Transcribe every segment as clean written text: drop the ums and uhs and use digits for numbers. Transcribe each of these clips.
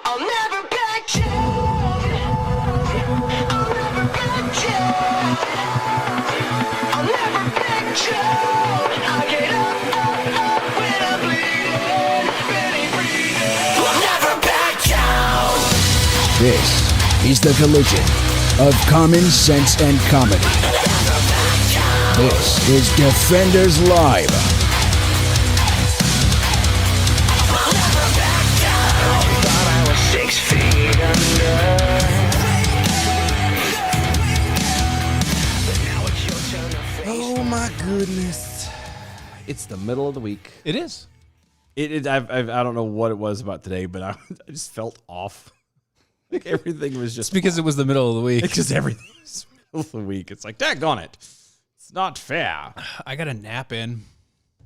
I'll never back down. I'll never back down. I'll never back down. I get up when I'm bleeding, barely breathing. I'll never back down. This is the collision of common sense and comedy. This is Defenders Live. I'll never back down. Thought I was 6 feet under. But now it's your turn to face. Oh my goodness! It's the middle of the week. It is. I don't know what it was about today, but I just felt off. Like everything was just It's because it was the middle of the week. because everything was middle of the week. It's like, daggone it, it's not fair. I got a nap in.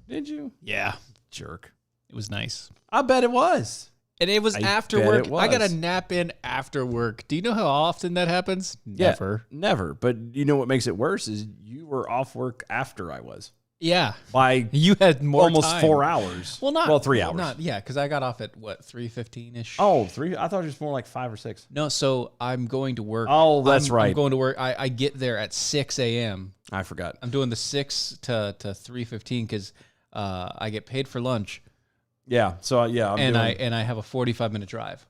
Did you, Yeah. jerk? It was nice. I bet it was. And it was I after bet work. it I got a was. nap in after work. Do you know how often that happens? Yeah, Never. never. But you know what makes it worse is you were off work after I was Yeah. by You had more almost time. 4 hours. Well, 3 hours. Because I got off at what 3:15ish. Oh, 3. I thought it was more like 5 or 6. No, so I'm going to work. Oh, that's I'm right. going to work. I get there at 6 a.m. I forgot. I'm doing the 6 to 3:15 because I get paid for lunch, Yeah. So yeah, I have a 45-minute drive.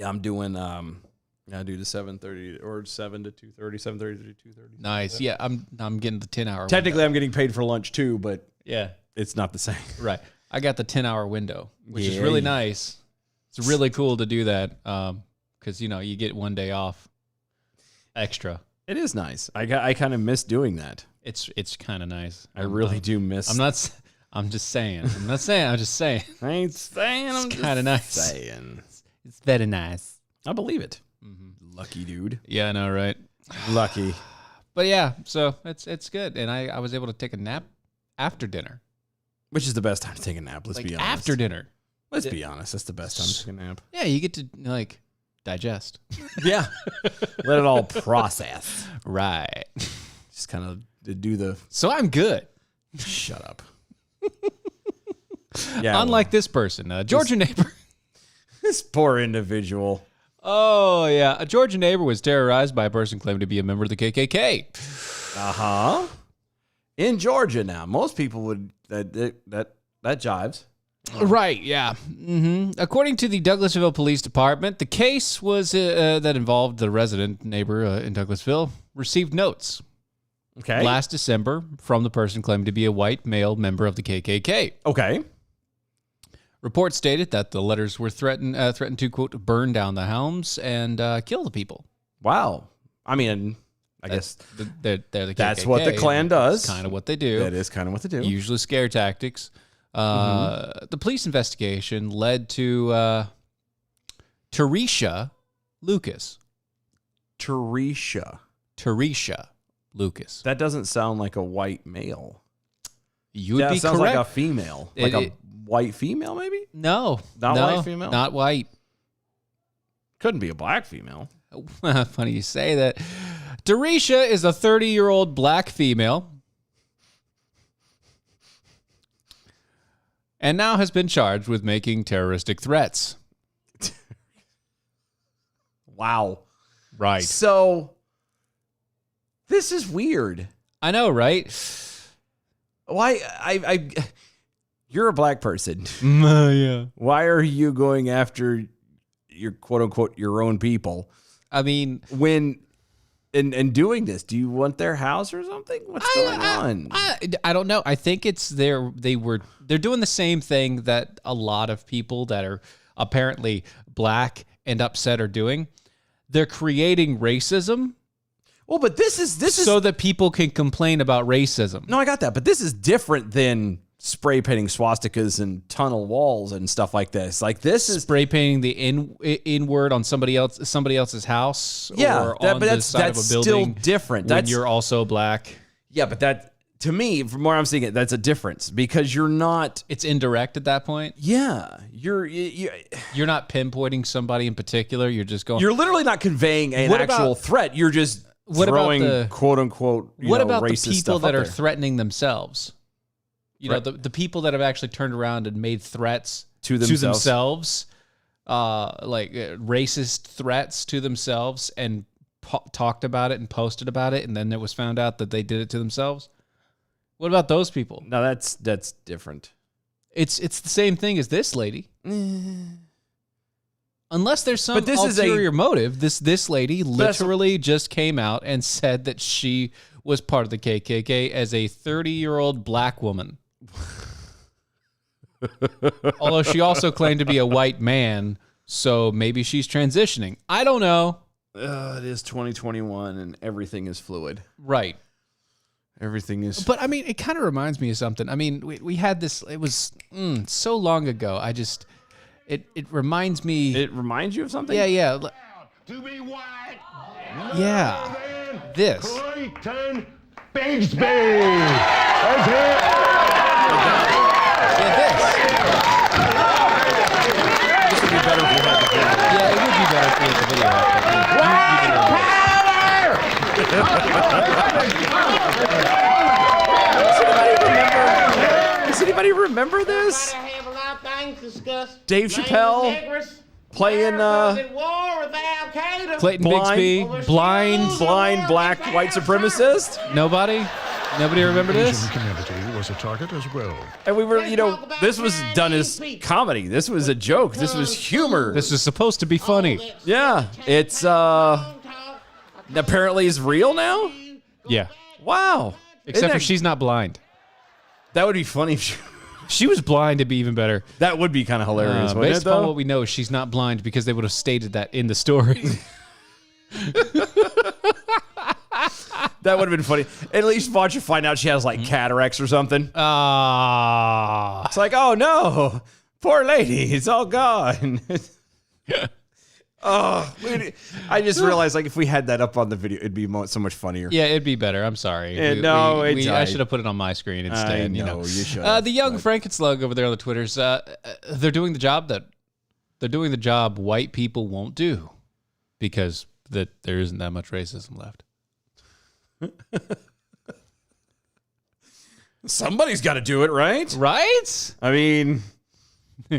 I'm doing I do the 7:30 or 7 to 2:30, 7:30 to 2:30. Nice. Yeah, I'm getting the 10-hour. Technically, I'm getting paid for lunch too, but Yeah. it's not the same. Right. I got the 10-hour window, which is Yeah, really you- nice. It's really cool to do that because, you get one day off extra. It is nice. I kind of miss doing that. It's kind of nice. I really do miss. I'm just saying. I'm not saying. I'm just saying. I ain't saying. I'm It's just kinda nice. saying. It's very nice. I believe it. Lucky dude. Yeah, I know, right? Lucky. But yeah, so it's good. And I was able to take a nap after dinner. Which is the best time to take a nap? Let's Like be honest. after dinner. Let's be honest. That's the best time to take a nap. Yeah, you get to digest. Yeah. Let it all process. Right. Just kind of do the So I'm good. shut up. Yeah. Unlike this person, a Georgia neighbor. this poor individual. Oh, yeah. A Georgia neighbor was terrorized by a person claimed to be a member of the KKK. Uh-huh. In Georgia now, most people would that jives. Right, yeah. According to the Douglasville Police Department, the case was that involved the resident neighbor in Douglasville received notes Okay. last December from the person claimed to be a white male member of the KKK. Okay. Reports stated that the letters were threatened to, quote, burn down the homes and kill the people. Wow. I mean, I guess They're the KKK. that's what the Klan does. Kind of what they do. That is kind of what they do. Usually scare tactics. The police investigation led to Teresha Lucas. Teresha. Teresha Lucas. That doesn't sound like a white male. You would That be sounds correct. like a female. It- Like a it- white female, maybe? No. Not no, white female? Not white. Couldn't be a black female. Funny you say that. Teresha is a 30-year-old black female and now has been charged with making terroristic threats. Wow. Right. So this is weird. I know, right? Why you're a black person. Yeah. Why are you going after your quote unquote your own people I mean, when and doing this? Do you want their house or something? What's going on? I don't know. I think it's they're doing the same thing that a lot of people that are apparently black and upset are doing. They're creating racism Well, but this is so that people can complain about racism. no, I got that, but this is different than spray painting swastikas and tunnel walls and stuff like this. Like this is Spray painting the inward on somebody else's house, yeah, or that, on but the that's side of a still building different. when That's you're also black. yeah, but that to me, from where I'm seeing it, that's a difference because you're not. It's indirect at that point. Yeah, You're not pinpointing somebody in particular. You're just going. you're literally not conveying an What about- actual threat. You're just What about throwing the- quote unquote. What about the racist people stuff that up are there. threatening themselves? You know, Right. the people that have actually turned around and made threats To themselves. themselves. racist threats to themselves and talked about it and posted about it, and then it was found out that they did it to themselves? What about those people? No, that's different. It's the same thing as this lady. Unless there's some But this is ulterior motive. This lady literally just came out and said that she was part of the KKK as a 30-year-old black woman. Although she also claimed to be a white man, so maybe she's transitioning. I don't know. It is 2021 and everything is fluid. Right. Everything is. But I mean, it kind of reminds me of something. I mean, we had this, it was so long ago. It reminds me. It reminds you of something? Yeah. To be white. Yeah. This. Clayton Bigsby. That's it. Yeah, this. This would be better if we had the video. Yeah, it would be better if we had the video up. Does anybody remember this? Dave Chappelle playing Clayton Blind. Bigsby, blind. black white supremacist. Nobody remember this? Community was a target as well. And we were, this was done as comedy. This was a joke. This was humor. This is supposed to be funny. Yeah, it's apparently is real now. Yeah. Wow. Except for Isn't she's not blind. that would be funny. If She was blind, it'd be even better. that would be kind of hilarious. wouldn't Based it, upon though? what we know, she's not blind because they would have stated that in the story. That would have been funny. At least watch you find out she has like cataracts or something. It's like, oh no, poor lady, it's all gone. I just realized like if we had that up on the video, it'd be so much funnier. Yeah, it'd be better. I'm sorry. I should have put it on my screen instead. I know, you should. The young Frankenslug over there on the Twitters, they're doing the job white people won't do because there isn't that much racism left. Somebody's got to do it, right? Right? I mean,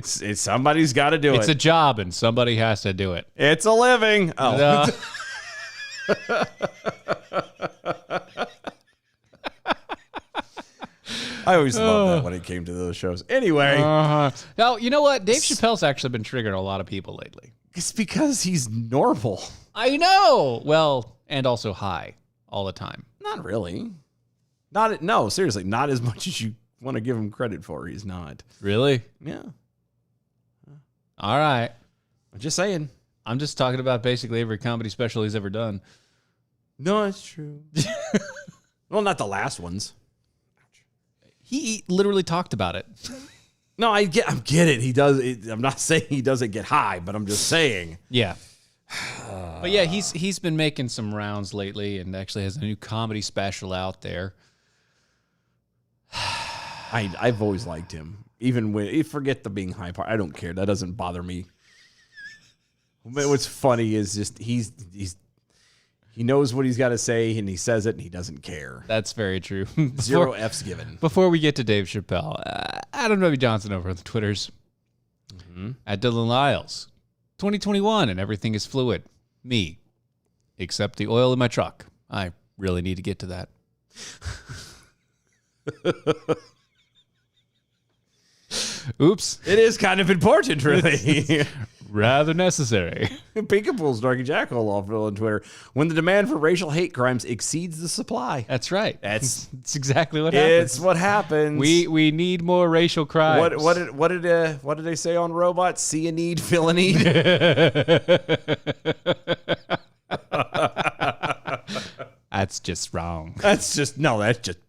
somebody's got to do It's it. a job and somebody has to do it. It's a living. Oh. Uh, I always loved that when it came to those shows. Anyway, Now, you know what? Dave Chappelle's actually been triggering a lot of people lately. it's because he's normal. I know. Well, and also high all the time. Not really. No, seriously, not as much as you want to give him credit for. He's not. Really? Yeah. All right. I'm just saying. I'm just talking about basically every comedy special he's ever done. No, it's true. Well, not the last ones. He literally talked about it. No, I get it. He does. I'm not saying he doesn't get high, but I'm just saying. Yeah. But yeah, he's been making some rounds lately and actually has a new comedy special out there. I've always liked him. Even when forget the being high part. I don't care. That doesn't bother me. What's funny is just he knows what he's got to say and he says it and he doesn't care. That's very true. Zero F's given. Before we get to Dave Chappelle, Adam W. Johnson over on the Twitters at Dylan Lyles, 2021 and everything is fluid. Me, except the oil in my truck. I really need to get to that. Oops. It is kind of important, really. Rather necessary. Peekaboo's Darky Jackal off on Twitter. When the demand for racial hate crimes exceeds the supply. That's right. That's exactly what happens. It's what happens. We need more racial crimes. What did they say on Robots? See a need, fill a need. That's just wrong. That's just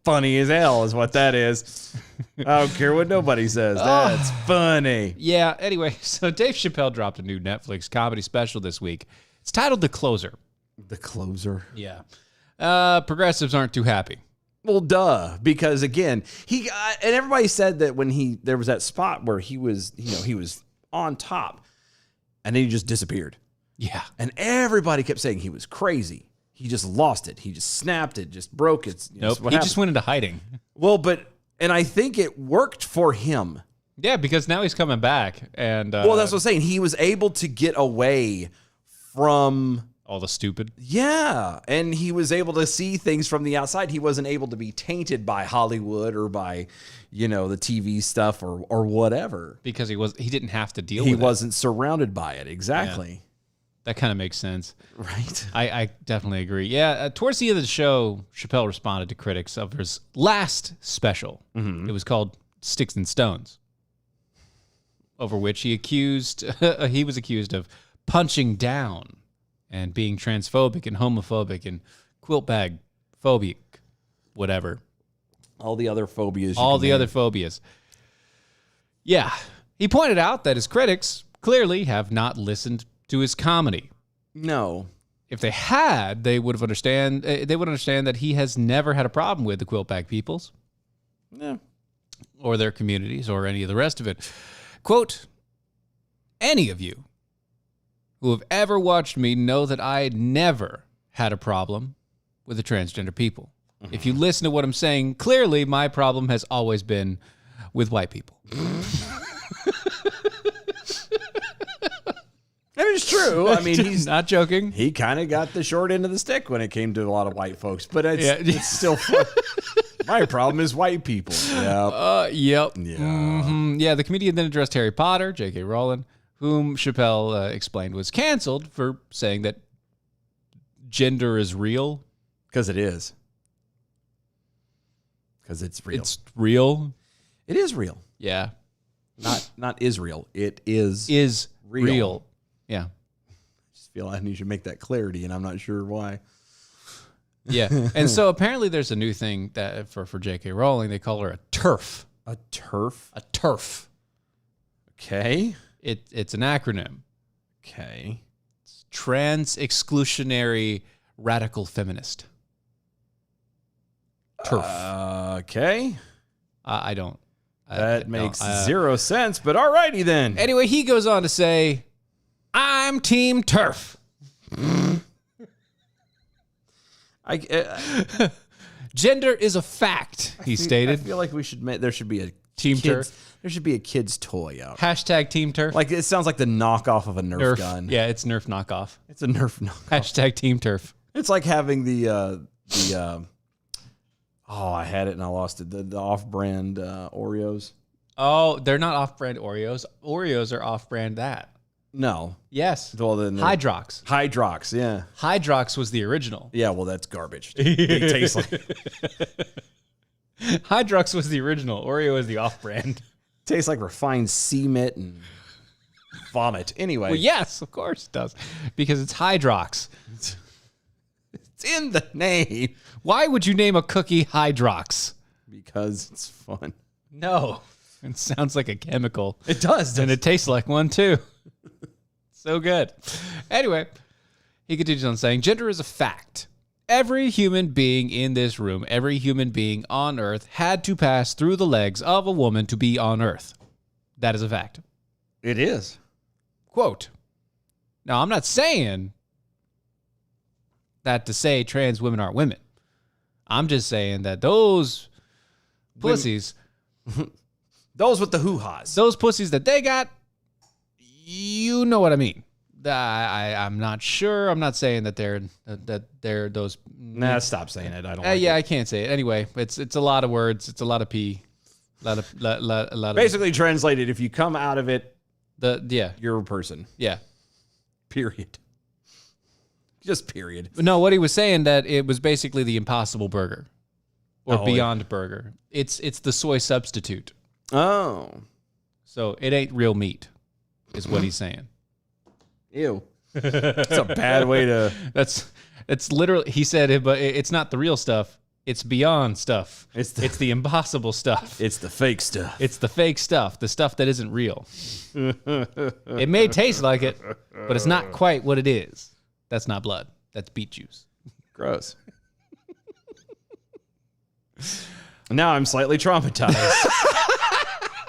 funny as hell is what that is. I don't care what nobody says. That's funny. Yeah, anyway, so Dave Chappelle dropped a new Netflix comedy special this week. It's titled The Closer. The Closer. Yeah. Progressives aren't too happy. Well, duh, because again, and everybody said that when there was that spot where he was on top and then he just disappeared. Yeah. And everybody kept saying he was crazy. He just lost it. He just snapped it, just broke it. Nope. He just went into hiding. Well, and I think it worked for him Yeah, because now he's coming back, and Well, that's what I'm saying. He was able to get away from, all the stupid. yeah, and he was able to see things from the outside. He wasn't able to be tainted by Hollywood or by, the TV stuff or whatever. Because he didn't have to deal He with it. wasn't surrounded by it. Exactly. That kind of makes sense. Right. I definitely agree. Yeah, towards the end of the show, Chappelle responded to critics of his last special. It was called Sticks and Stones, over which he was accused of punching down and being transphobic and homophobic and quilt bag phobic, whatever. All the other phobias. All the other phobias. Yeah. He pointed out that his critics clearly have not listened to his comedy. No. If they had, they would understand that he has never had a problem with the quilt bag peoples Yeah. or their communities or any of the rest of it. Quote, any of you who have ever watched me know that I never had a problem with the transgender people. If you listen to what I'm saying, clearly my problem has always been with white people. That is true. I mean, he's not joking. he kind of got the short end of the stick when it came to a lot of white folks, but it's still fun. My problem is white people. Yeah. Yep. Yeah. Yeah, the comedian then addressed Harry Potter, J.K. Rowling, whom Chappelle explained was canceled for saying that gender is real. Because it is. Because it's real. It's real. It is real. Yeah. Not Israel. It is. Is Real. real. Yeah. Just feel I need to make that clarity, and I'm not sure why. Yeah. And so apparently there's a new thing that for J.K. Rowling, they call her a TERF. A turf. A TERF. Okay. It's an acronym. Okay. Trans Exclusionary Radical Feminist. TERF. Okay. I don't. That makes zero sense, but alrighty then. Anyway, he goes on to say, I'm Team TERF. Gender is a fact, he I stated. feel like there should be a Team kids, Turf. There should be a kid's toy out. Hashtag Team TERF. Like it sounds like the knockoff of a Nerf, gun. Yeah, it's Nerf knockoff. It's a Nerf knockoff. Hashtag Team TERF. It's like having the I had it and I lost it. The off-brand Oreos. Oh, they're not off-brand Oreos. Oreos are off-brand that. No. Yes. Well, then Hydrox. Hydrox, yeah. Hydrox was the original. Yeah, well, that's garbage. It tastes like Hydrox was the original. Oreo is the off-brand. tastes like refined cement and vomit. Anyway, Well, yes, of course it does. Because it's Hydrox. it's in the name Why would you name a cookie Hydrox? because it's fun. No. It sounds like a chemical. It does. And it tastes like one too. So good. Anyway, he continues on saying, gender is a fact. Every human being in this room, every human being on earth had to pass through the legs of a woman to be on earth. That is a fact. It is. Quote. Now, I'm not saying that to say trans women aren't women. I'm just saying that those pussies, Those with the hoo-has. those pussies that they got, you know what I mean. I'm not sure. I'm not saying that they're those. Nah, stop saying it. I don't like Yeah, it. I can't say it. Anyway, it's a lot of words. It's a lot of pee. A lot of Basically translated, if you come out of it, yeah. you're a person. Yeah. Period. Just period. No, what he was saying that it was basically the Impossible Burger or Oh, Beyond Burger. It's the soy substitute. Oh. So it ain't real meat, is what he's saying. Ew. That's a bad way to... It's literally, he said it, but it's not the real stuff. It's beyond stuff. It's It's the- the impossible stuff. It's the fake stuff. It's the fake stuff, the stuff that isn't real. It may taste like it, but it's not quite what it is. That's not blood. That's beet juice. Gross. Now I'm slightly traumatized.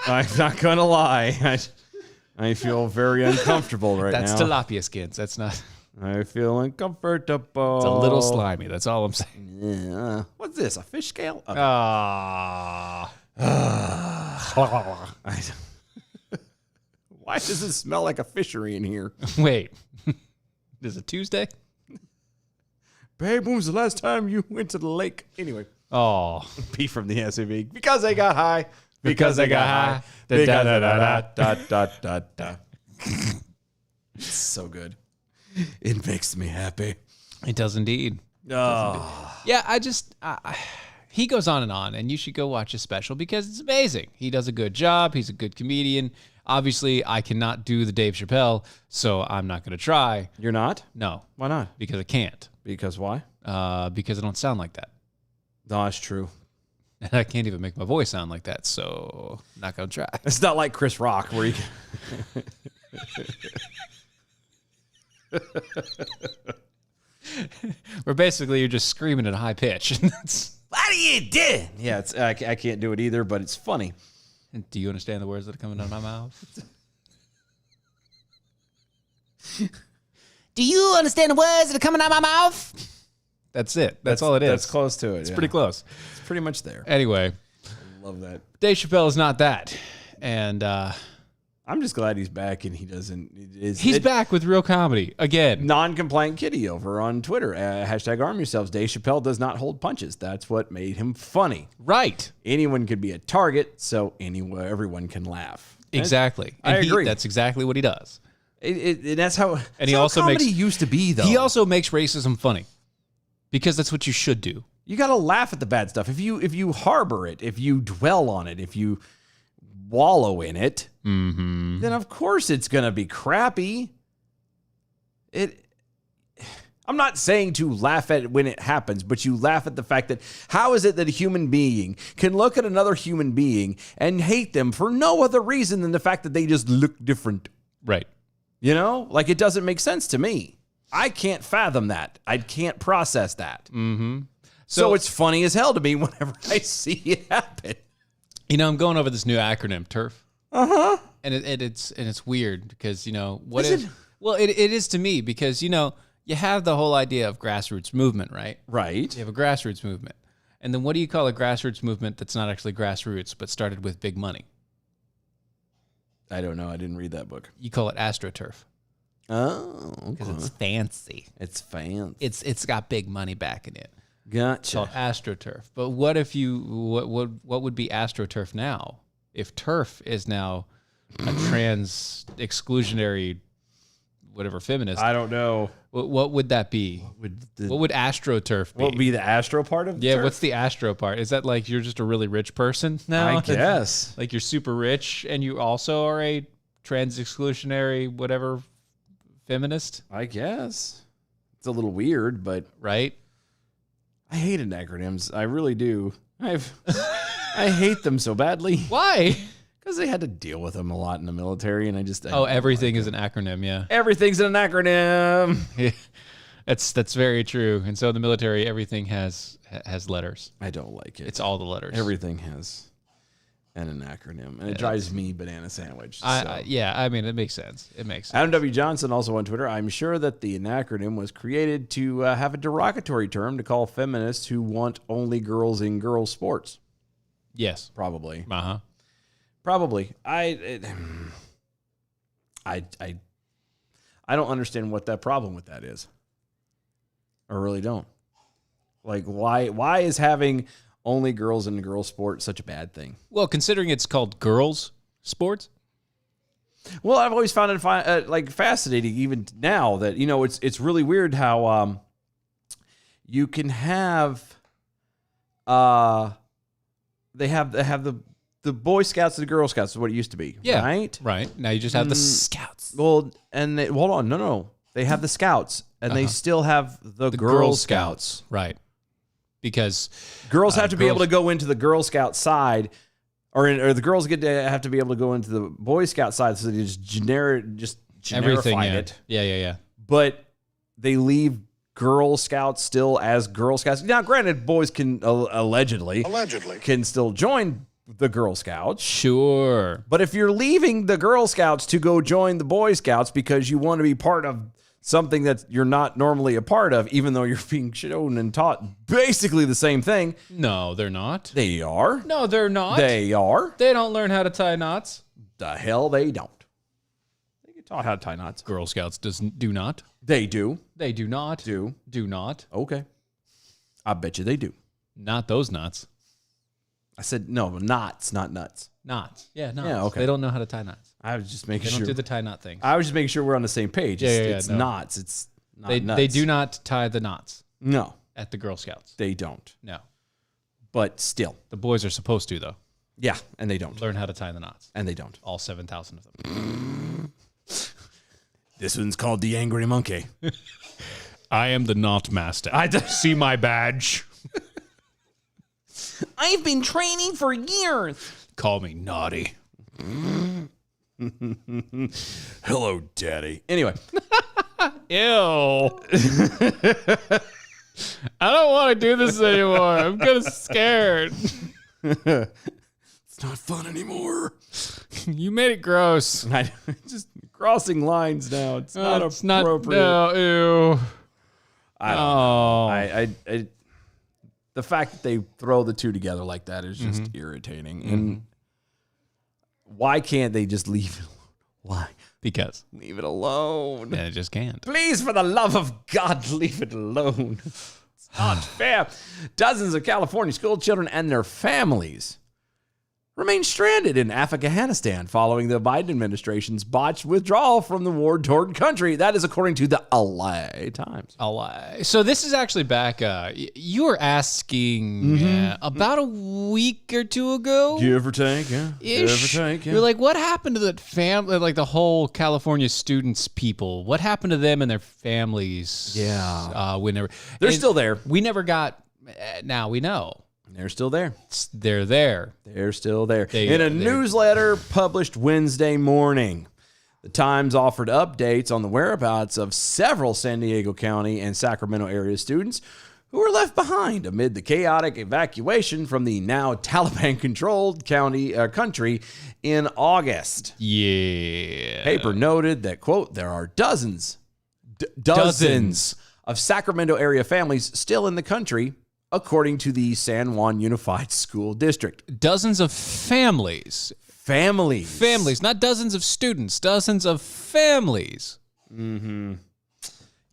I'm not going to lie. I feel very uncomfortable right That's now. tilapia skins. That's not. I feel uncomfortable. It's a little slimy. That's all I'm saying. Yeah. What's this? A fish scale? Okay. Ah. Why does it smell like a fishery in here? Wait, is it Tuesday? Babe, when was the last time you went to the lake? Anyway, Oh, P from the SUV. Because they got high. Because they got high. Because da. It's so good. It makes me happy. it does indeed. Oh. Yeah, he goes on, and you should go watch his special because it's amazing. He does a good job. He's a good comedian. Obviously, I cannot do the Dave Chappelle, so I'm not going to try. You're not? No, Why not? because I can't. Because why? Because I don't sound like that. No, that's true. And I can't even make my voice sound like that, so I'm not going to try. It's not like Chris Rock where you Where basically you're just screaming at a high pitch. What are you doing? Yeah, I can't do it either, but it's funny. Do you understand the words that are coming out of my mouth? Do you understand the words that are coming out of my mouth? That's it. That's all it is. That's close to it. It's pretty close. It's pretty much there. Anyway, Love that. Dave Chappelle is not that. And I'm just glad he's back and he doesn't. he's back with real comedy again. Non-compliant kitty over on Twitter. Hashtag arm yourselves. Dave Chappelle does not hold punches. That's what made him funny. Right. Anyone could be a target, so everyone can laugh. Exactly. I And agree. That's exactly what he does. And that's how. And that's he how also comedy makes used to be though. He also makes racism funny because that's what you should do. You got to laugh at the bad stuff. If you harbor it, if you dwell on it, if you wallow in it, then of course it's gonna be crappy. I'm not saying to laugh at it when it happens, but you laugh at the fact that how is it that a human being can look at another human being and hate them for no other reason than the fact that they just look different? Right. You know, like it doesn't make sense to me. I can't fathom that. I can't process that. So it's funny as hell to me whenever I see it happen. You know, I'm going over this new acronym, TURF. And it's weird because, you know, what Is if it? well, it is to me because, you know, you have the whole idea of grassroots movement, right? Right. You have a grassroots movement. And then what do you call a grassroots movement that's not actually grassroots but started with big money? I don't know. I didn't read that book. You call it AstroTurf Oh, because okay. it's fancy. It's fancy. It's got big money backing it. It's Gotcha. called AstroTurf. But what if what would be AstroTurf now? If turf is now a trans exclusionary whatever feminist, I don't know. what would that be? What would AstroTurf be? What would be the Astro part of the yeah, turf? what's the Astro part? Is that like you're just a really rich person now? I guess. Like you're super rich and you also are a trans exclusionary whatever feminist, I guess. It's a little weird, but right? I hated acronyms. I really do. I hate them so badly Why? because they had to deal with them a lot in the military, and I Oh, everything is an acronym, yeah. everything's an acronym. Yeah. That's very true. And so in the military, everything has letters. I don't like it. It's all the letters. Everything has an acronym, and it drives me banana sandwich. Yeah, I mean, it makes sense. It makes sense. Adam W. Johnson, also on Twitter, I'm sure that the acronym was created to have a derogatory term to call feminists who want only girls in girls' sports. Yes. Probably. Uh-huh. Probably. I don't understand what that problem with that is. I really don't. Like, why is having only girls in girls' sport such a bad thing? Well, considering it's called girls' sports. Well, I've always found it like fascinating, even now that it's really weird how you can have they have the Boy Scouts and the Girl Scouts is what it used to be, Yeah. right? Right. Now you just have the scouts. Well, and hold on, no, they have the Scouts and they still have the Girl Scouts. Right. Because Girls have to be able girls- to go into the Girl Scout side, or the girls have to be able to go into the Boy Scout side. So they just everything. generify Yeah. it. Yeah. But they leave Girl Scouts still as Girl Scouts. Now, granted, boys can allegedly can still join the Girl Scouts. Sure. But if you're leaving the Girl Scouts to go join the Boy Scouts because you want to be part of something that you're not normally a part of, even though you're being shown and taught basically the same thing, No, they're not. they are. No, they're not. They are. They don't learn how to tie knots. The hell they don't. taught how to tie knots. Girl Scouts do not. They do. They do not. Do. Do not. Okay. I bet you they do. Not those knots. I said no, knots, not nuts. Knots. Yeah, knots. Yeah, okay. They don't know how to tie knots. I was just They making don't sure. do the tie knot thing. I was just making sure we're on the same page. Yeah, It's no. knots. It's not They nuts. they do not tie the knots No, at the Girl Scouts. they don't. No. But still, The boys are supposed to, though. yeah, and they don't. Learn how to tie the knots. And they don't. All 7,000 of them. This one's called the Angry Monkey. I am the knot master. See my badge. I've been training for years. Call me naughty. Hello, Daddy. Anyway, Ew. I don't want to do this anymore. I'm kind of scared. it's not fun anymore. You made it gross. I just crossing lines now. It's not It's appropriate. not. No, ew. I don't Oh. I the fact that they throw the two together like that is just irritating. And why can't they just leave it alone? Why? Because. Leave it alone. And it just can't. Please, for the love of God, leave it alone. It's not fair. Dozens of California school children and their families remain stranded in Afghanistan following the Biden administration's botched withdrawal from the war-torn country. That is according to the LA Times. A lie. So this is actually back. You were asking about a week or two ago. Give or take, yeah. Ish. Give or take, yeah. You're like, what happened to that family? Like the whole California students people. What happened to them and their families? Yeah. Whenever They're still there. We never got. Now we know They're still there. they're there. They're still there. They- In a they're- newsletter published Wednesday morning, the Times offered updates on the whereabouts of several San Diego County and Sacramento area students who were left behind amid the chaotic evacuation from the now Taliban-controlled country in August. Yeah. Paper noted that, quote, there are dozens of Sacramento area families still in the country, according to the San Juan Unified School District. Dozens of families. Families, Not dozens of students. Dozens of families. Mm-hmm.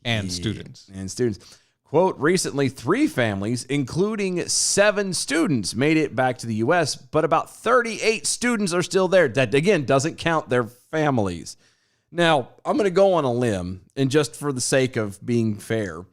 And students. And students. Quote, recently 3 families, including 7 students, made it back to the U.S., but about 38 students are still there. That, again, doesn't count their families. Now, I'm going to go on a limb, and just for the sake of being fair,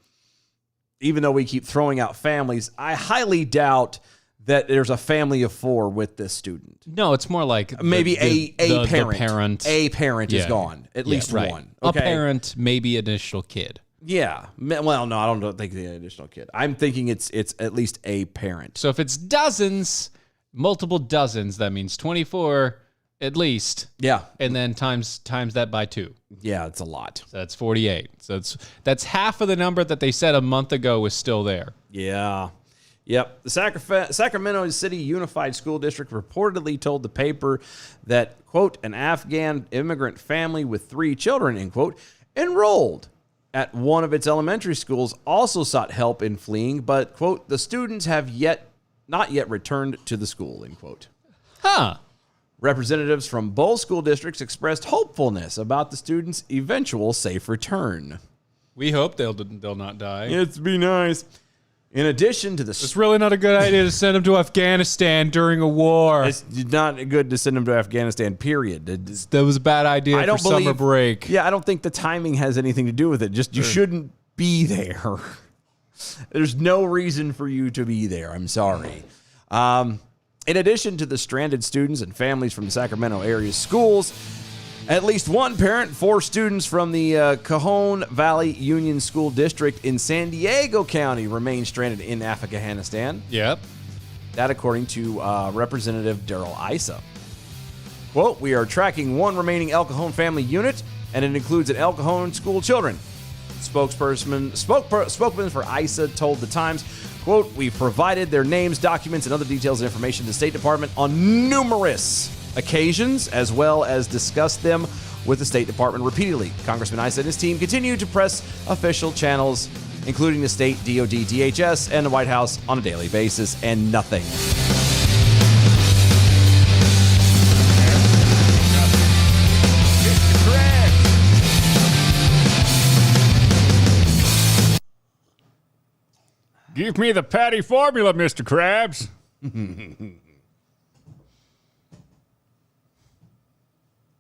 even though we keep throwing out families, I highly doubt that there's a family of 4 with this student. No, it's more like Maybe a parent. The parent. A parent is Yeah. gone. At Yeah, least right. one. A Okay? parent, maybe initial kid. Yeah. Well, no, I don't think the additional kid. I'm thinking it's at least a parent. So if it's dozens, multiple dozens, that means 24 at least. Yeah. And then times that by 2. Yeah, it's a lot. So that's 48. So that's half of the number that they said a month ago was still there. Yeah. Yep. The Sacramento City Unified School District reportedly told the paper that, quote, an Afghan immigrant family with 3 children, end quote, enrolled at one of its elementary schools also sought help in fleeing, but, quote, the students have not yet returned to the school, end quote. Huh. Representatives from both school districts expressed hopefulness about the students' eventual safe return. We hope they'll not die. It'd be nice. In addition to the It's really not a good idea to send them to Afghanistan during a war. it's not good to send them to Afghanistan, period. That was a bad idea I don't for summer believe- break. Yeah, I don't think the timing has anything to do with it. Just you shouldn't be there. There's no reason for you to be there. I'm sorry. In addition to the stranded students and families from the Sacramento area schools, at least one parent, 4 students from the Cajon Valley Union School District in San Diego County remain stranded in Afghanistan. Yep. That according to Representative Daryl Issa. Quote, we are tracking one remaining El Cajon family unit, and it includes an El Cajon school children. Spokesman for Issa told the Times, quote, we've provided their names, documents, and other details and information to the State Department on numerous occasions, as well as discussed them with the State Department repeatedly. Congressman Issa and his team continue to press official channels, including the state, DOD, DHS, and the White House on a daily basis, and nothing. Give me the patty formula, Mr. Krabs.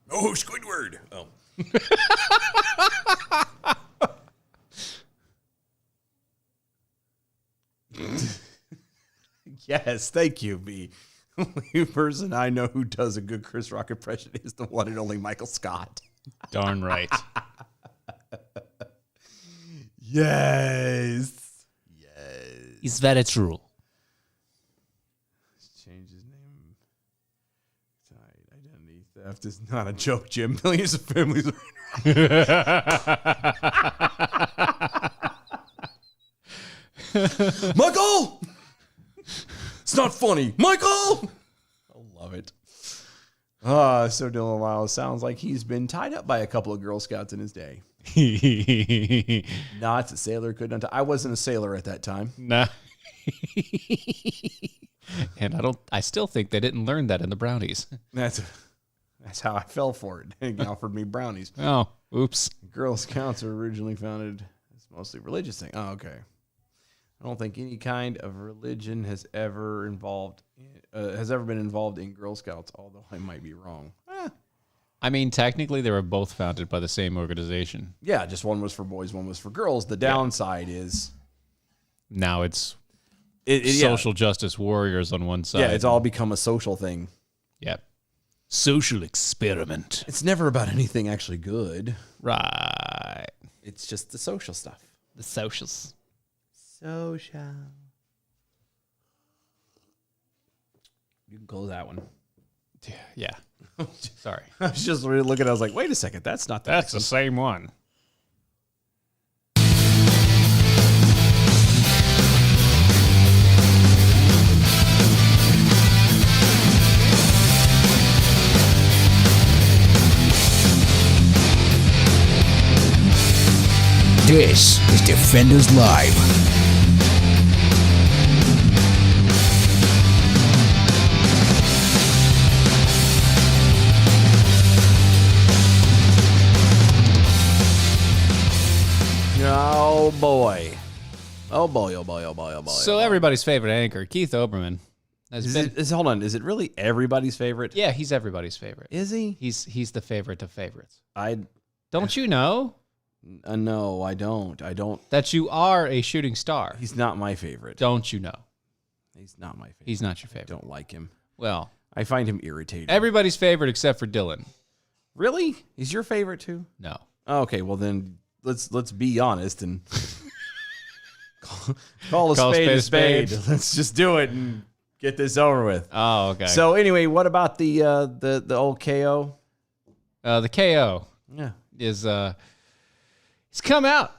Oh, Squidward. Oh. Yes, thank you, B. The only person I know who does a good Chris Rock impression is the one and only Michael Scott. Darn right. Yes. It's very true. Change his name. Identity theft is not a joke, Jim. Millions of families are Michael! It's not funny. Michael! I love it. So Dylan Lyles sounds like he's been tied up by a couple of Girl Scouts in his day. Not a sailor could not. I wasn't a sailor at that time. Nah. And I still think they didn't learn that in the brownies. That's how I fell for it. They offered me brownies. Oh, oops. Girl Scouts were originally founded as mostly religious thing. Oh, okay. I don't think any kind of religion has ever been involved in Girl Scouts, although I might be wrong. I mean, technically, they were both founded by the same organization. Yeah, just one was for boys, one was for girls. The downside is Now it's yeah. social justice warriors on one side. Yeah, it's all become a social thing. Yep. Social experiment. It's never about anything actually good. Right. It's just the social stuff. The socials. Social. You can close that one. Yeah. Sorry. I was just really looking. I was like, wait a second. That's not that. That's the same one. This is Defenders Live. Oh boy. Oh boy, oh boy, oh boy, oh boy. So everybody's favorite anchor, Keith Olbermann, has been. Hold on. Is it really everybody's favorite? Yeah, he's everybody's favorite. Is he? He's the favorite of favorites. Don't you know no, I don't. I don't. that you are a shooting star? He's not my favorite. Don't you know? He's not my favorite. He's not your favorite. Don't like him. Well, I find him irritating. everybody's favorite except for Dylan. Really? He's your favorite too? No. Okay, well then let's be honest and call a spade a spade. Let's just do it and get this over with. Oh, okay. So anyway, what about the old KO? The KO Yeah, is he's come out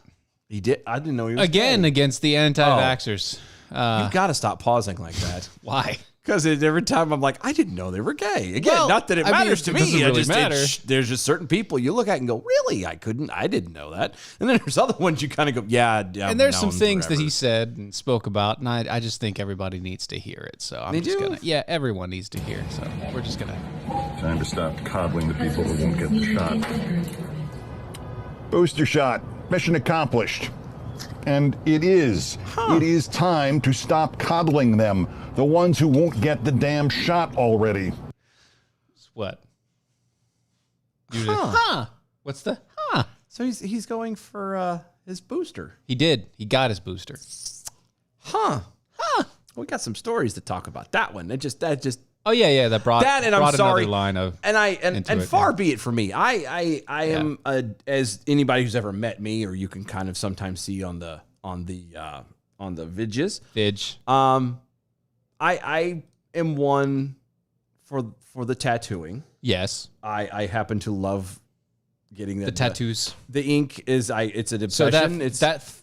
he did. I didn't know he was again gay. against the anti-vaxxers. You've got to stop pausing like that. Why? Because every time I'm like, I didn't know they were gay. Again, Well, not that it I mean, matters it to me. doesn't really just, matter. There's just certain people you look at and go, really? I didn't know that. And then there's other ones you kind of go, yeah. And there's some known things that forever. he said and spoke about, and I just think everybody needs to hear it. So I'm They just do? gonna, yeah, everyone needs to hear. So we're just gonna. Time to stop coddling the people who won't get the shot. Booster shot. Mission accomplished. And it is. It is time to stop coddling them. The ones who won't get the damn shot already. What? Huh? What's the huh? So he's going for his booster. He did. He got his booster. Huh. We got some stories to talk about. That one. That just Oh yeah. That brought that, and brought I'm sorry. another line of And it, far yeah. be it from me. I am as anybody who's ever met me, or you can kind of sometimes see on the vidges. Vidge. I am one for the tattooing. Yes. I happen to love getting The tattoos. The ink is it's an So obsession.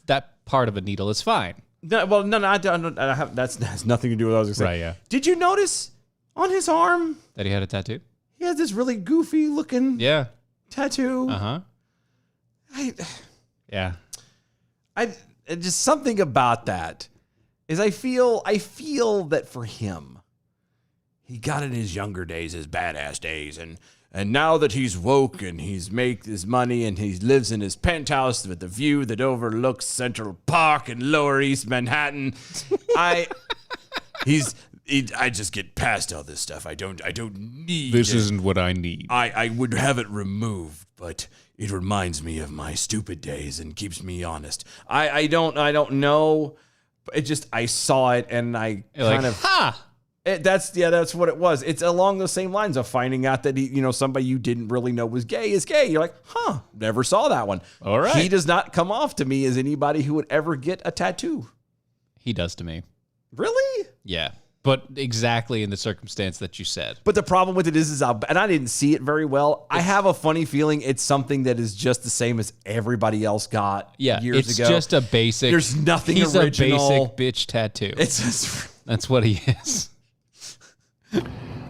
that part of a needle is fine. No, I have, that has nothing to do with what I was going to say. Right, yeah. Did you notice on his arm That he had a tattoo. he has this really goofy looking Yeah. tattoo? Uh huh. Yeah. I just something about that is I feel that for him, he got in his younger days, his badass days, and now that he's woke and he's make his money and he lives in his penthouse with the view that overlooks Central Park and Lower East Manhattan, I just get past all this stuff. I don't need This it. isn't what I need. I would have it removed, but it reminds me of my stupid days and keeps me honest. I don't know. It just, I saw it and I kind of that's what it was. It's along the same lines of finding out that somebody you didn't really know was gay is gay. You're like, never saw that one. All right. He does not come off to me as anybody who would ever get a tattoo. He does to me. Really? Yeah. But exactly in the circumstance that you said. But the problem with it is and I didn't see it very well. I have a funny feeling it's something that is just the same as everybody else got years it's ago. just a basic. There's nothing he's original. a basic bitch tattoo. It's just, That's what he is.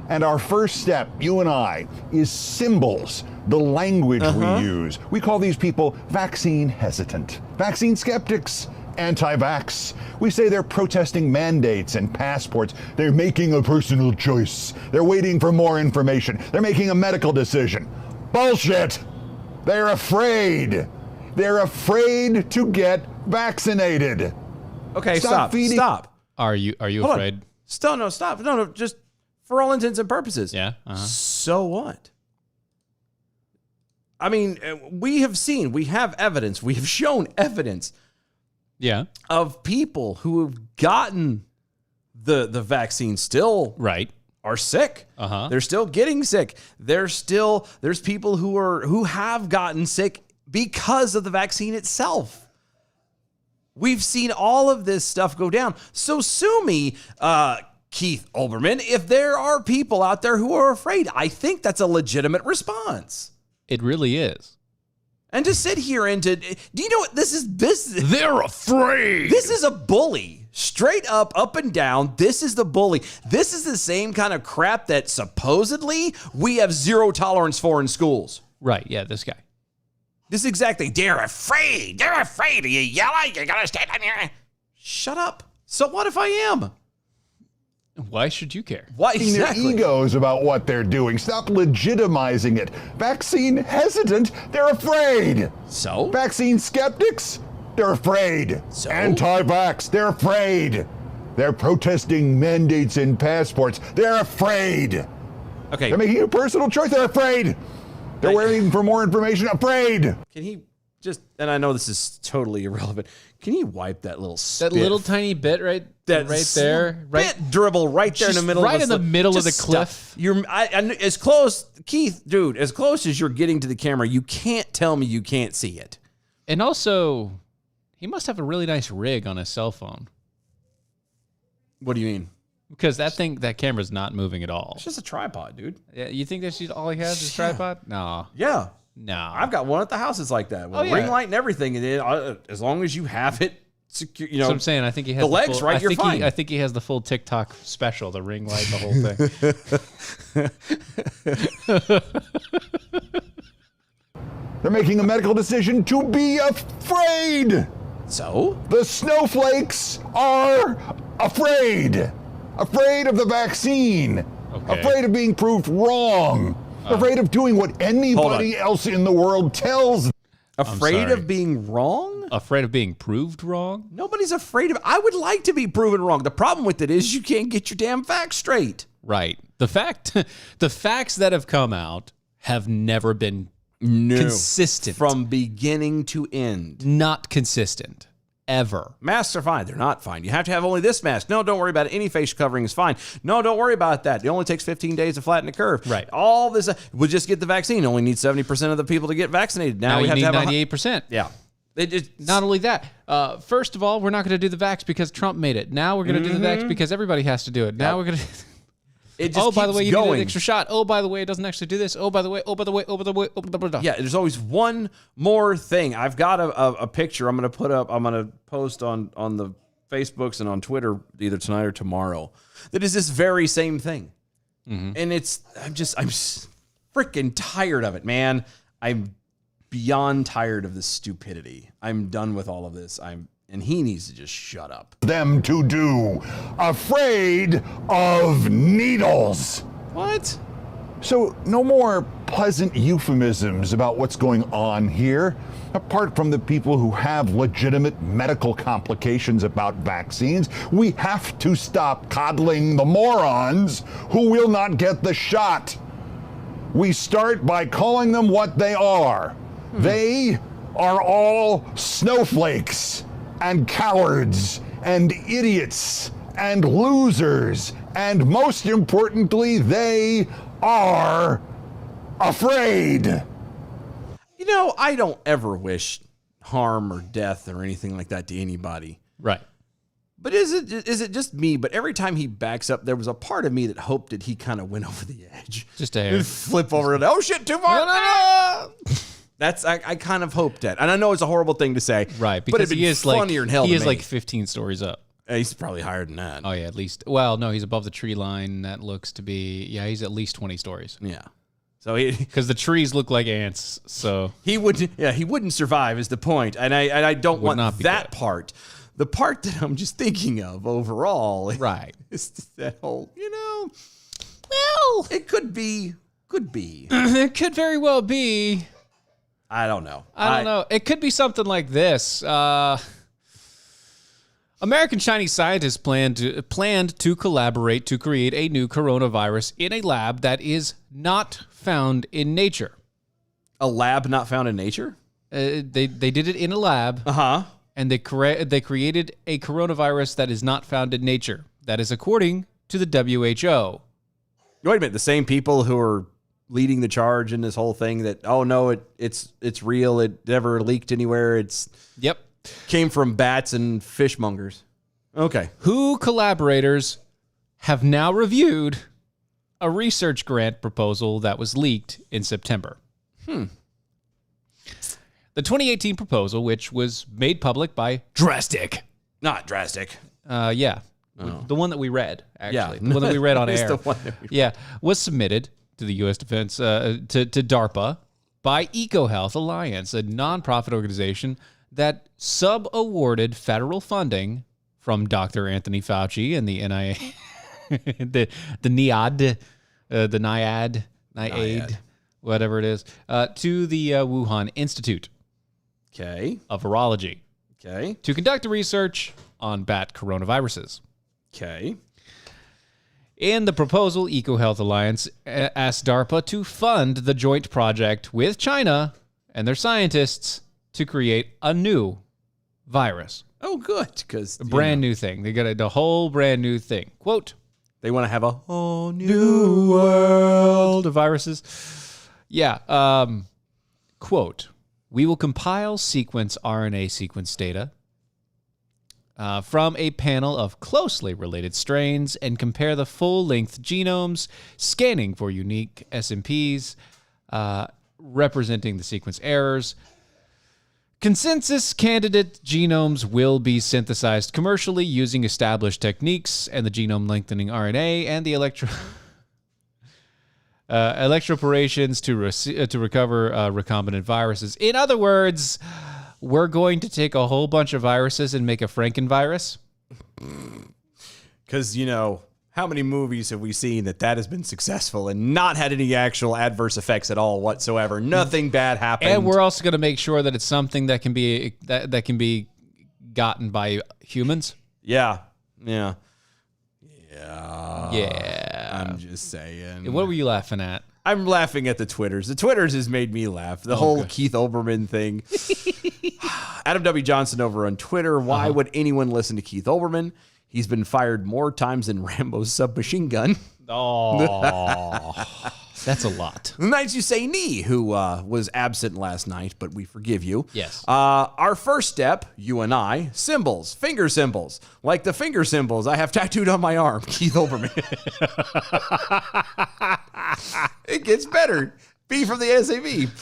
And our first step, you and I, is symbols, the language we use. We call these people vaccine hesitant, vaccine skeptics, anti-vax. We say they're protesting mandates and passports. They're making a personal choice. They're waiting for more information. They're making a medical decision. Bullshit! They're afraid. They're afraid to get vaccinated. okay, Stop stop. feeding- Stop. Are you Hold on. afraid? Stop. No, just for all intents and purposes. Yeah. So what? I mean, we have evidence, we have shown evidence Yeah. of people who have gotten the vaccine still Right. are sick. They're still getting sick. There's people who have gotten sick because of the vaccine itself. We've seen all of this stuff go down. So sue me, Keith Olbermann, if there are people out there who are afraid. I think that's a legitimate response. It really is. And to sit here and do you know what this is? They're afraid. This is a bully. Straight up and down. This is the bully. This is the same kind of crap that supposedly we have zero tolerance for in schools. Right. Yeah. This guy. This is exactly. They're afraid. They're afraid. Are you yelling? You're going to stand on here. Shut up. So what if I am? Why should you care? Why Their exactly? egos about what they're doing. Stop legitimizing it. Vaccine hesitant, they're afraid. So? Vaccine skeptics, they're afraid. So? Anti-vax, they're afraid. They're protesting mandates and passports, they're afraid. Okay. They're making a personal choice, they're afraid. They're waiting for more information, afraid. Can he just, and I know this is totally irrelevant, can he wipe that little spit? That little tiny bit right there. Bit dribble right there in the Just middle right of in the middle of the Just cliff. stop. As close, Keith, dude, as close as you're getting to the camera, you can't tell me you can't see it. And also, he must have a really nice rig on his cell phone What do you mean? because that camera's not moving at all. It's just a tripod, dude. Yeah, you think that's all he has is tripod? No, Yeah. no. I've got one at the house that's like that with Oh, a yeah. ring light and everything. And as long as you have it secure, That's what I'm saying. I think he has the legs, full, right? I You're think fine. I think he has the full TikTok special, the ring light, the whole thing. They're making a medical decision to be afraid. So? The snowflakes are afraid. Afraid of the vaccine. Okay. Afraid of being proved wrong. Afraid of doing what anybody else in the world tells them. Afraid sorry. of being wrong? Afraid of being proved wrong? Nobody's afraid of it. I would like to be proven wrong. The problem with it is you can't get your damn facts straight. Right. The facts that have come out have never been consistent. From beginning to end. Not consistent. Ever. Masks are fine. They're not fine. You have to have only this mask. No, don't worry about it. Any face covering is fine. No, don't worry about that. It only takes 15 days to flatten the curve. Right. All this, we'll just get the vaccine. Only need 70% of the people to get vaccinated. Now we you have need to have 98%. Yeah. It just, Not only that, first of all, we're not going to do the vax because Trump made it. Now we're going to do the vax because everybody has to do it. Now we're going to... it just Oh, by the keeps way, you going. need an extra shot. Oh, by the way, it doesn't actually do this. Oh, by the way, Yeah, there's always one more thing. I've got a picture I'm going to put up. I'm going to post on the Facebooks and on Twitter either tonight or tomorrow. That is this very same thing. And I'm freaking tired of it, man. I'm beyond tired of this stupidity. I'm done with all of this. and he needs to just shut up. Them to do. Afraid of needles. What? So, no more pleasant euphemisms about what's going on here. Apart from the people who have legitimate medical complications about vaccines, we have to stop coddling the morons who will not get the shot. We start by calling them what they are. They are all snowflakes and cowards and idiots and losers. And most importantly, they are afraid. You know, I don't ever wish harm or death or anything like that to anybody. Right. But is it just me? But every time he backs up, there was a part of me that hoped that he kind of went over the edge. Just a hair. Flip over and, oh shit, too far. That's I kind of hoped that. And I know it's a horrible thing to say. Right. But Because it'd be he is funnier like, than hell he to is me. like 15 stories up. He's probably higher than that. Oh, yeah, at least. Well, no, he's above the tree line. That looks to be, yeah, he's at least 20 stories. Yeah. So he Because the trees look like ants. So he wouldn't survive is the point. And I don't want not be that good. part. The part that I'm just thinking of overall right. is just that whole, well, it could be. It could very well be. I don't know. I don't know. It could be something like this. American Chinese scientists planned to collaborate to create a new coronavirus in a lab that is not found in nature. A lab not found in nature? They did it in a lab. Uh-huh. And they created a coronavirus that is not found in nature. That is according to the WHO. Wait a minute. The same people who are leading the charge in this whole thing that, oh, no, it's real. It never leaked anywhere. Yep. Came from bats and fishmongers. Okay. WHO collaborators have now reviewed a research grant proposal that was leaked in September. The 2018 proposal, which was made public by Drastic. Not drastic. Yeah. The one that we read, actually. Yeah. The one that we read on It's air. the one that we read. Yeah. Was submitted to the U.S. Defense, to DARPA by EcoHealth Alliance, a nonprofit organization that sub-awarded federal funding from Dr. Anthony Fauci and the NIA, the NIAID, whatever it is, to the Wuhan Institute Okay. of Virology Okay. to conduct research on bat coronaviruses. Okay. In the proposal, EcoHealth Alliance asked DARPA to fund the joint project with China and their scientists to create a new virus. Oh, good. Because A brand new thing. They got a whole brand new thing. Quote, they want to have a whole new world of viruses. Yeah. Quote, we will compile RNA sequence data from a panel of closely related strains and compare the full-length genomes, scanning for unique SNPs representing the sequence errors. Consensus candidate genomes will be synthesized commercially using established techniques and the genome lengthening RNA and the electroporations to recover recombinant viruses. In other words, we're going to take a whole bunch of viruses and make a Frankenvirus. Because, how many movies have we seen that has been successful and not had any actual adverse effects at all whatsoever? Nothing bad happened. And we're also going to make sure that it's something that can be that can be gotten by humans. Yeah. Yeah. I'm just saying. What were you laughing at? I'm laughing at the Twitters. The Twitters has made me laugh. The whole Keith Olbermann thing. Adam W. Johnson over on Twitter. Why would anyone listen to Keith Olbermann? He's been fired more times than Rambo's submachine gun. Oh, that's a lot. The Nights You Say Knee, who was absent last night, but we forgive you. Yes. Our first step, you and I, symbols, finger symbols. Like the finger symbols I have tattooed on my arm, Keith Olbermann. It gets better. B from the SAV.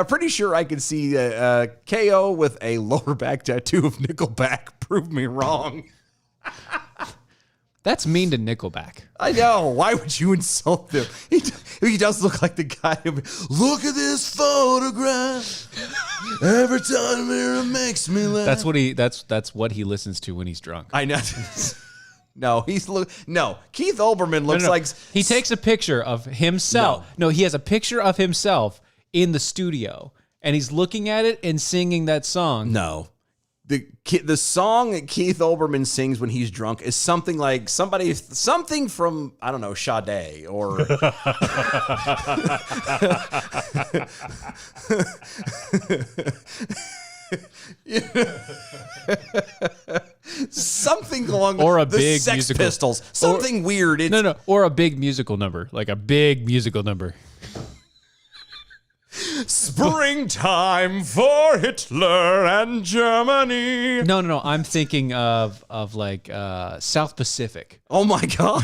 Pretty sure I can see KO with a lower back tattoo of Nickelback. Prove me wrong. That's mean to Nickelback. I know. Why would you insult them? He does look like the guy who, look at this photograph. Every time it makes me laugh. That's what he listens to when he's drunk. I know. No, Keith Olbermann looks like he takes a picture of himself. No, he has a picture of himself in the studio, and he's looking at it and singing that song. No. The song that Keith Olbermann sings when he's drunk is something like something from, I don't know, Sade or something along or a the big Sex musical Pistols, something weird. It's, No, or a big musical number, like a big musical number. Springtime for Hitler and Germany. No. I'm thinking of like South Pacific. Oh my God.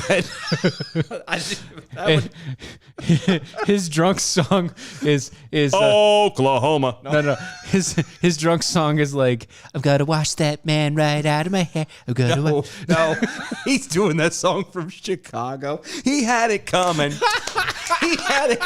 His drunk song is Oklahoma. no. His drunk song is like, I've got to wash that man right out of my hair. I've got to wash. No, he's doing that song from Chicago. He had it coming. He had it.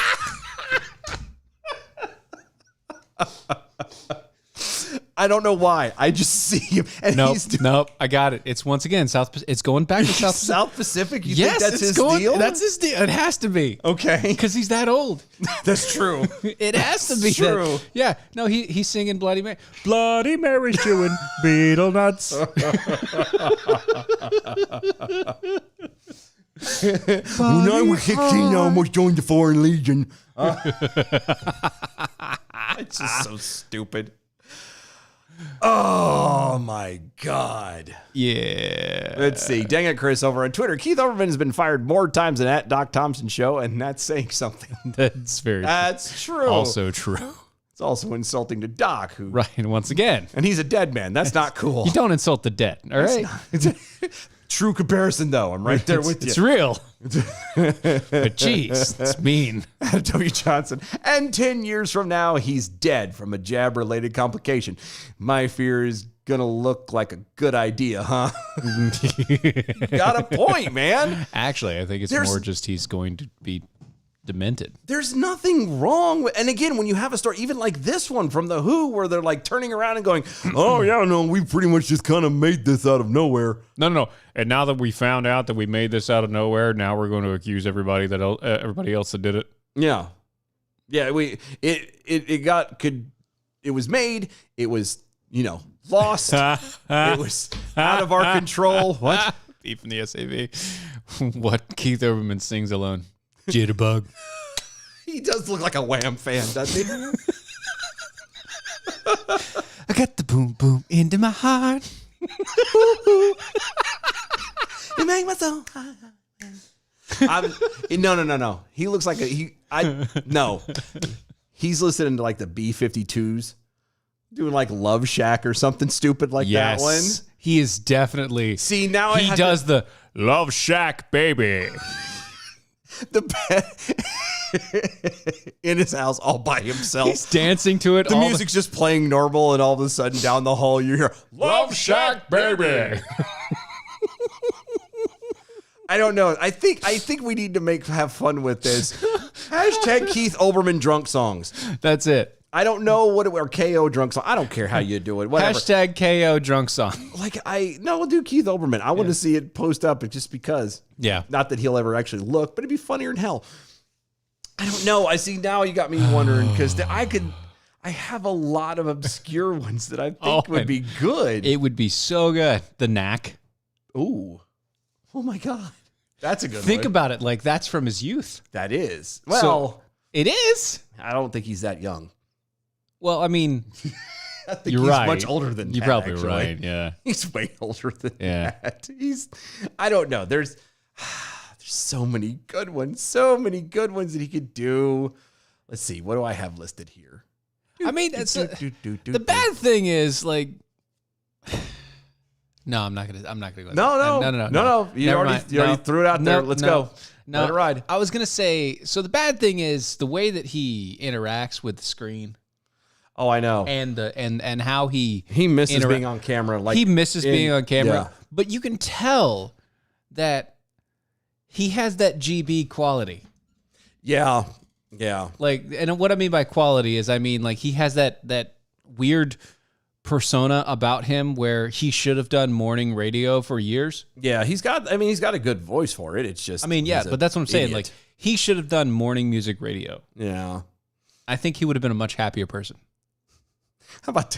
I don't know why. I just see him. And he's doing Nope. I got it. It's once again It's going back to South. South Pacific. You Yes, think that's it's his going. deal? That's his deal. It has to be. Okay. Because he's that old. That's true. It has to be That's that- true. Yeah. No, he's singing Bloody Mary. Bloody Mary's chewing beetle nuts. When I was 16, I almost joined the Foreign Legion. It's just so stupid. Oh my God. Yeah. Let's see. Dang it, Chris, over on Twitter. Keith Olbermann has been fired more times than at Doc Thompson Show, and that's saying something. That's very That's true. also true. It's also insulting to Doc, who Right. And once again, and he's a dead man. That's not cool. you don't insult the dead. All right. True comparison, though. I'm right there with It's you. real. But geez, it's mean. W. Johnson. And 10 years from now, he's dead from a jab-related complication. My fear is gonna look like a good idea, huh? Got a point, man. Actually, I think it's There's- more just he's going to be demented. There's nothing wrong with, and again, when you have a story, even like this one from The Who, where they're like turning around and going, oh, yeah, no, we pretty much just kind of made this out of nowhere. No. And now that we found out that we made this out of nowhere, now we're going to accuse everybody everybody else that did it. Yeah. Yeah, it was made, it was, lost, it was out of our control. What? Beef from the SAV. What Keith Olbermann sings alone. Jitterbug. He does look like a Wham fan, doesn't he? I got the boom boom into my heart. You make my soul. No. He looks like no. He's listening to like the B-52s, doing like Love Shack or something stupid like that one. Yes. He is definitely. See, now he does the Love Shack, baby. the bed in his house all by himself. he's dancing to it. The all music's just playing normal, and all of a sudden down the hall you hear Love Shack, baby. I don't know. I think we need to have fun with this. Hashtag Keith Olbermann drunk songs. That's it. I don't know what it or KO drunk song. I don't care how you do it. Whatever. Hashtag KO drunk song. We'll do Keith Olbermann. I want to see it post up just because. Yeah. Not that he'll ever actually look, but it'd be funnier than hell. I don't know. I see now you got me wondering because I have a lot of obscure ones that I think would be good. It would be so good. The Knack. Ooh. Oh my God. That's a good Think one. about it. Like that's from his youth. That is. Well, It is. I don't think he's that young. Well, I mean, I think you're he's right. much older than You're that, probably actually. right. Yeah. He's way older than Yeah. that. I don't know. There's so many good ones. So many good ones that he could do. Let's see. What do I have listed here? I mean, the bad thing is like. No, I'm not gonna go. No. You Never already mind. threw it out there. Let's go. No, Let it ride. I was gonna say. So the bad thing is the way that he interacts with the screen Oh, I know. and how he misses being on camera. Like he misses being on camera. Yeah. But you can tell that he has that GB quality. Yeah. Like, and what I mean by quality is, I mean like he has that weird persona about him where he should have done morning radio for years. Yeah, he's got a good voice for it. It's just, Yeah, but that's what I'm saying. idiot. Like, he should have done morning music radio. Yeah. I think he would have been a much happier person. How about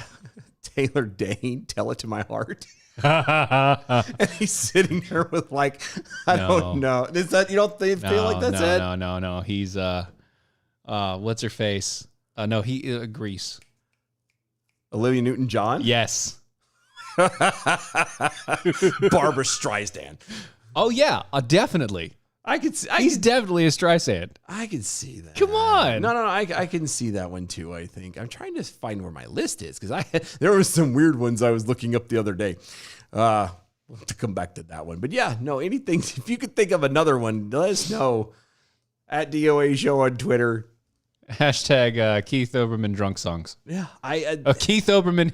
Taylor Dane? Tell It to My Heart. And he's sitting there with like, I don't know. Is that, you don't feel like that's it? No. He's what's her face? No, he Grease. Olivia Newton-John? Yes. Barbara Streisand. Oh yeah, definitely. I could see. He's definitely a Streisand. I can see that. Come on. No. I can see that one too. I think I'm trying to find where my list is because there were some weird ones I was looking up the other day. We'll have to come back to that one. But yeah, no. Anything. If you could think of another one, let us know at DOA Show on Twitter. Hashtag Keith Olbermann drunk songs. Yeah, Keith Olbermann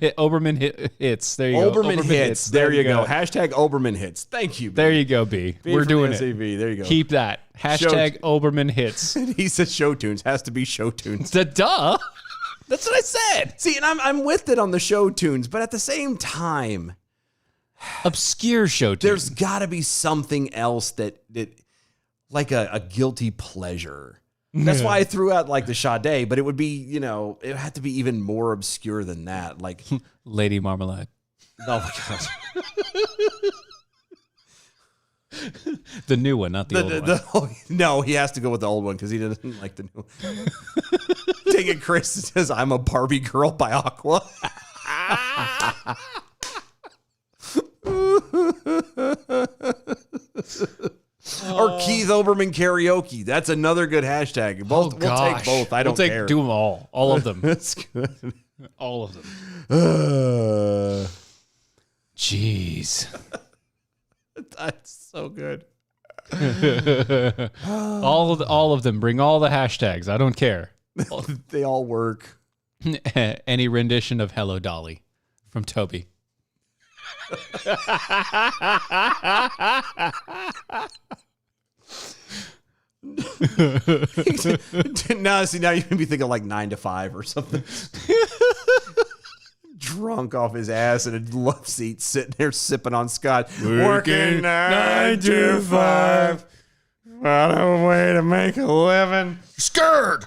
hits. There you go. Olbermann hits. There you go. Hashtag Olbermann hits. Thank you. B. There you go, B. We're doing it. There you go. Keep that. Hashtag Olbermann hits. He said show tunes. Has to be show tunes. Duh. That's what I said. See, and I'm with it on the show tunes, but at the same time, obscure show tunes. There's got to be something else that like a guilty pleasure. That's why I threw out like the Sade, but it would be, it had to be even more obscure than that. Like Lady Marmalade. Oh my gosh. The new one, not the old one. No, he has to go with the old one because he doesn't like the new one. Dang it, Chris says, I'm a Barbie girl by Aqua. Or Keith Olbermann karaoke. That's another good hashtag. Both. We'll take both. I don't care. Do them all. All of them. That's good. All of them. Jeez. That's so good. all of them. Bring all the hashtags. I don't care. They all work. Any rendition of Hello Dolly from Toby. Now you can be thinking like 9 to 5 or something. Drunk off his ass in a love seat, sitting there sipping on scotch. Working 9 to 5. What a way to make a living. Scared.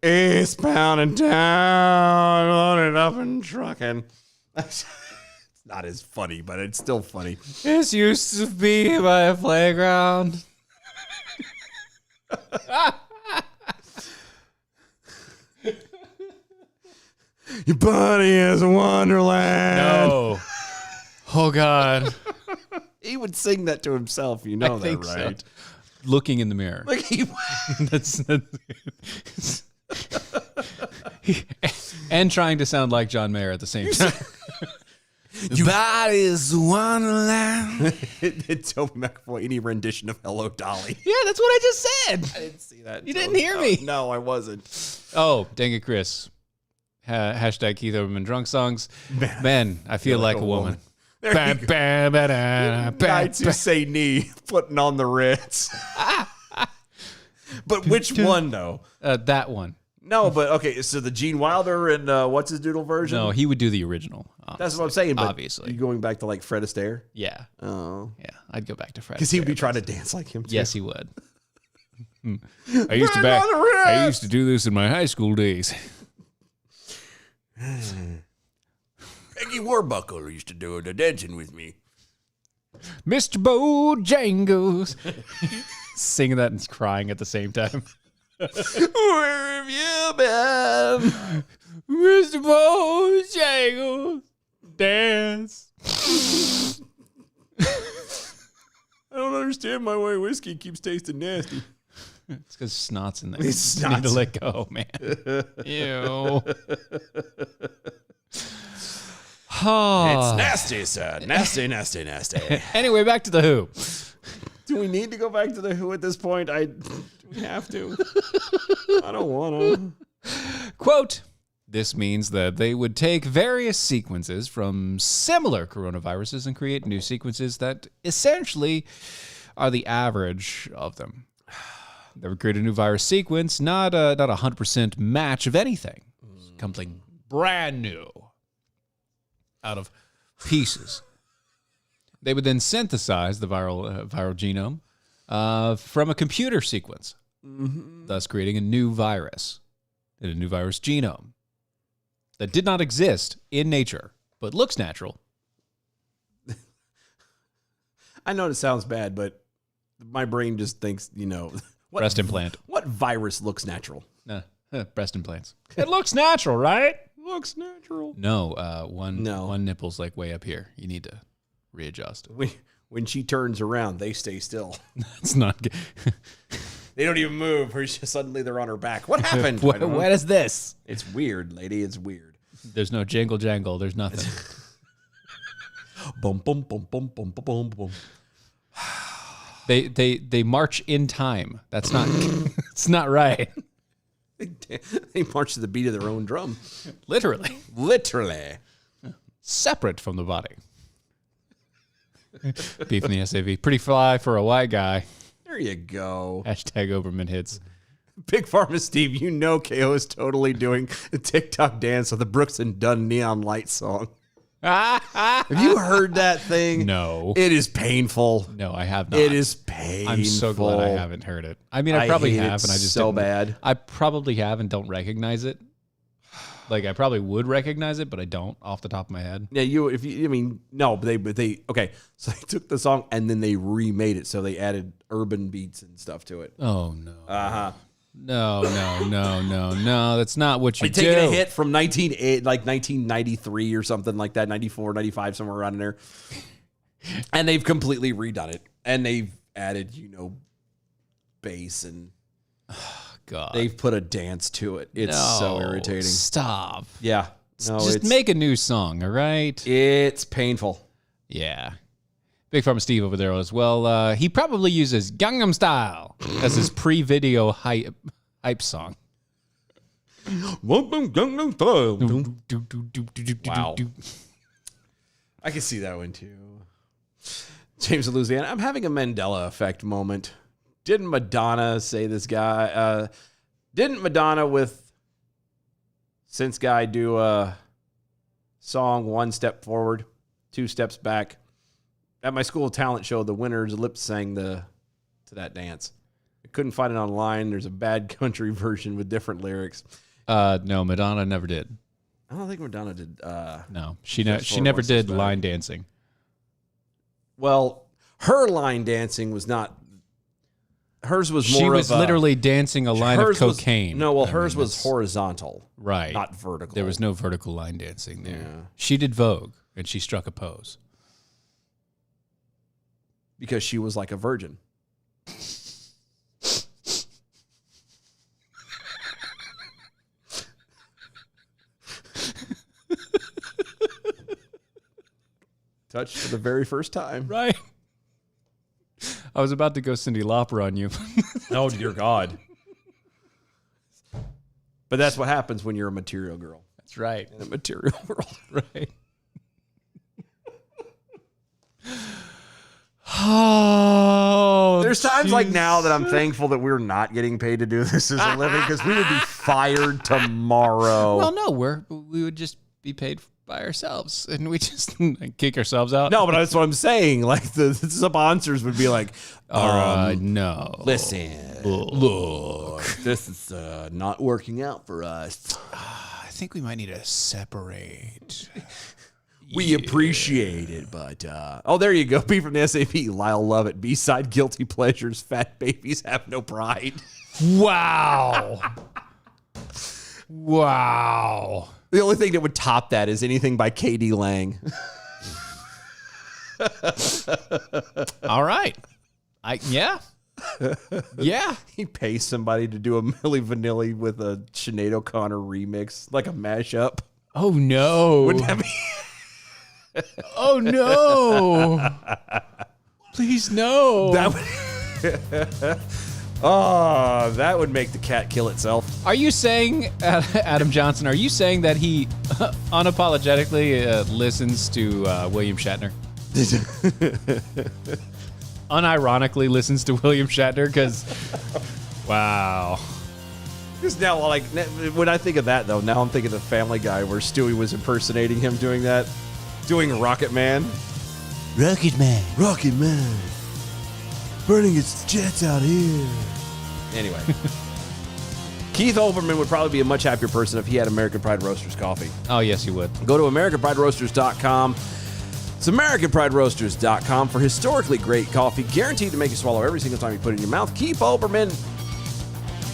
Eastbound and down, loaded up and trucking. It's not as funny, but it's still funny. This used to be my playground. Your body is a wonderland. No. Oh, God. He would sing that to himself. You know that, right? So. Looking in the mirror. Like that's and trying to sound like John Mayer at the same time. Your body is a wonderland. It's Toby McAvoy, any rendition of Hello Dolly. Yeah, that's what I just said. I didn't see that. You didn't hear me. No, I wasn't. Oh, dang it, Chris. Hashtag Keith Olbermann drunk songs. Man, I feel like a woman. Nights you say knee, putting on the Ritz. But which one, though? That one. No, but okay, so the Gene Wilder and what's his doodle version? No, he would do the original. That's what I'm saying, but obviously. You going back to like Fred Astaire? Yeah. Oh. Yeah, I'd go back to Fred Because he would be trying to dance like him, too. Yes, he would. I used to do this in my high school days. Peggy Warbuckler used to do the dancing with me. Mr. Bojangles. Singing that and crying at the same time. Where have you been? Mr. Bojangles. Dance. I don't understand my way whiskey keeps tasting nasty. It's because snot's in there. It's You need to let go, man. Ew. It's nasty, sir. Nasty, nasty, nasty. Anyway, back to the Who. Do we need to go back to the Who at this point? Do we have to? I don't want to. Quote, this means that they would take various sequences from similar coronaviruses and create new sequences that essentially are the average of them. They would create a new virus sequence, not a 100% match of anything. Something brand new out of pieces. They would then synthesize the viral genome from a computer sequence, thus creating a new virus and a new virus genome that did not exist in nature, but looks natural. I know it sounds bad, but my brain just thinks, what Breast implant. What virus looks natural? Breast implants. It looks natural, right? Looks natural. No, one nipple's like way up here. You need to readjust. When she turns around, they stay still. It's not good. They don't even move. Suddenly they're on her back. What happened? What is this? It's weird, lady. It's weird. There's no jingle jangle. There's nothing. Boom, boom, boom, boom, boom, boom, boom. They march in time. That's not. It's not right. They march to the beat of their own drum. Literally. Separate from the body. Beef in the SAV. Pretty fly for a white guy. There you go. Hashtag Oberman hits. Big Pharma Steve, KO is totally doing a TikTok dance with the Brooks and Dunn Neon Light song. Have you heard that thing? No. It is painful. No, I have not. It is painful. I'm so glad I haven't heard it. I mean, I probably hate have, it and I just so didn't- bad. I probably have and don't recognize it. Like I probably would recognize it, but I don't off the top of my head. Yeah, but they okay. So they took the song and then they remade it. So they added urban beats and stuff to it. Oh no. Uh-huh. No. That's not what you They do. taking a hit from 1993 or something like that, 94, 95, somewhere around in there. And they've completely redone it. And they've added, bass and God. they've put a dance to it. It's so No, irritating. Stop. Yeah. No, Just make a new song, all right? it's painful. Yeah. Big Pharma Steve over there as well. He probably uses Gangnam Style as his pre-video hype song. Wow. I can see that one too. James of Louisiana. I'm having a Mandela effect moment. Didn't Madonna say this guy? Didn't Madonna with Since Guy do a song 1 step forward, 2 steps back? At my school talent show, the winners lip sang to that dance. I couldn't find it online. There's a bad country version with different lyrics. No, Madonna never did. I don't think Madonna did. No, she Steps she forward, never 1 steps did back. line dancing. Well, her line dancing was not. Hers was more. She was of a, literally dancing a line of hers was- cocaine. hers was horizontal, right, not vertical. There was no vertical line dancing there. Yeah. She did Vogue, and she struck a pose. because she was like a virgin. Touched for the very first time. Right. I was about to go Cyndi Lauper on you. Oh, dear God. But that's what happens when you're a material girl. That's right. In a material world. Right. Oh, There's times like now that I'm thankful that we're not getting paid to do this as a living because we would be fired tomorrow. well, no, we would just be paid by ourselves, and we just kick ourselves out. No, but that's what I'm saying. Like the sponsors would be like, no. listen, look, this is not working out for us. I think we might need to separate. We appreciate it, but oh, there you go. B from the SAP, Lyle Lovett. B-side, guilty pleasures. Fat babies have no pride. Wow. Wow. The only thing that would top that is anything by K.D. Lang. All right. Yeah. Yeah. He pays somebody to do a Milli Vanilli with a Sinead O'Connor remix, like a mashup. Oh no. Wouldn't that be? Oh no. Please no. That would make the cat kill itself. Are you saying, Adam Johnson, are you saying that he unapologetically listens to William Shatner? Unironically listens to William Shatner? Because Wow. Because now, like, when I think of that, though, now I'm thinking of Family Guy where Stewie was impersonating him doing that. Doing Rocket Man. Rocket Man. Burning its jets out here. Anyway. Keith Olbermann would probably be a much happier person if he had American Pride Roasters coffee. Oh, yes, you would. Go to AmericanPrideRoasters.com. It's AmericanPrideRoasters.com for historically great coffee, guaranteed to make you swallow every single time you put it in your mouth. Keith Olbermann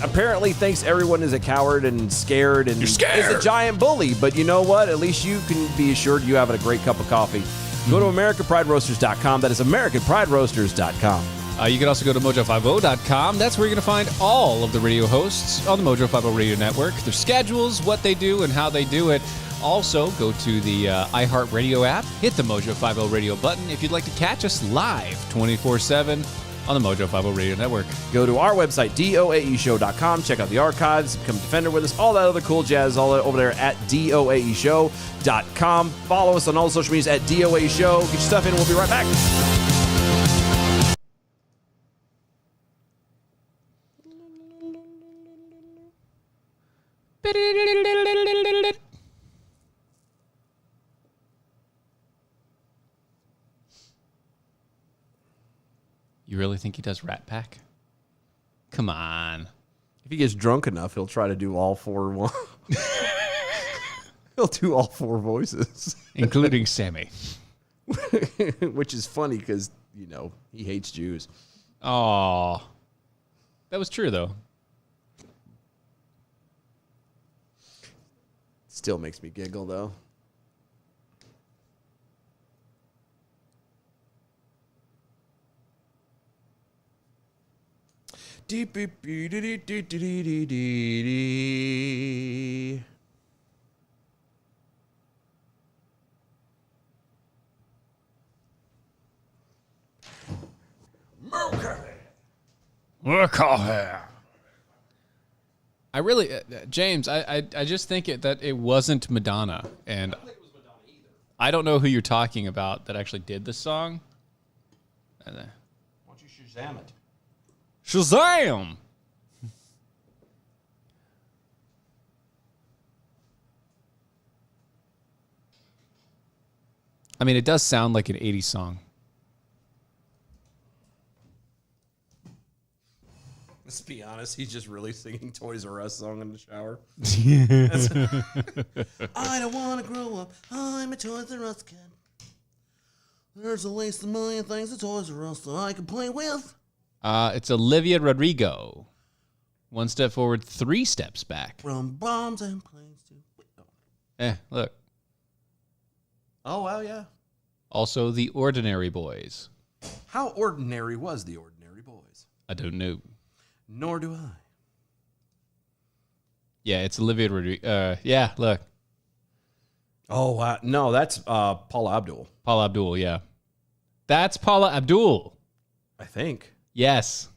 apparently thinks everyone is a coward and scared and is a giant bully. But you know what? At least you can be assured you have a great cup of coffee. Go to AmericanPrideRoasters.com. That is AmericanPrideRoasters.com. You can also go to Mojo50.com. That's where you're going to find all of the radio hosts on the Mojo 50 Radio Network, their schedules, what they do, and how they do it. Also, go to the iHeartRadio app, hit the Mojo 50 Radio button if you'd like to catch us live 24/7 on the Mojo 50 Radio Network. Go to our website, doaeshow.com. Check out the archives, become a defender with us, all that other cool jazz, all that over there at doaeshow.com. Follow us on all social medias at doaeshow. Get your stuff in, and we'll be right back. You really think he does Rat Pack? Come on. If he gets drunk enough, he'll try to do all four. He'll do all four voices, Including Sammy. which is funny because, you know, he hates Jews. Oh, that was true, though. Still makes me giggle, though. Deep beep dee dee dee dee dee dee dee. I really, James, I just think that it wasn't Madonna, and I don't know who you're talking about that actually did the song. Why don't you Shazam it? Shazam! I mean, it does sound like an 80s song. Let's be honest, he's just really singing Toys R Us song in the shower. I don't want to grow up. I'm a Toys R Us kid. There's at least a million things at Toys R Us that I can play with. It's Olivia Rodrigo. One step forward, three steps back. From bombs and planes to... Look. Oh, well, yeah. Also, The Ordinary Boys. How ordinary was The Ordinary Boys? I don't know. Nor do I. Yeah, it's Olivia Rodrigo. Yeah, look. Oh, wow. No, that's Paula Abdul. Paula Abdul, yeah. That's Paula Abdul. I think. Yes.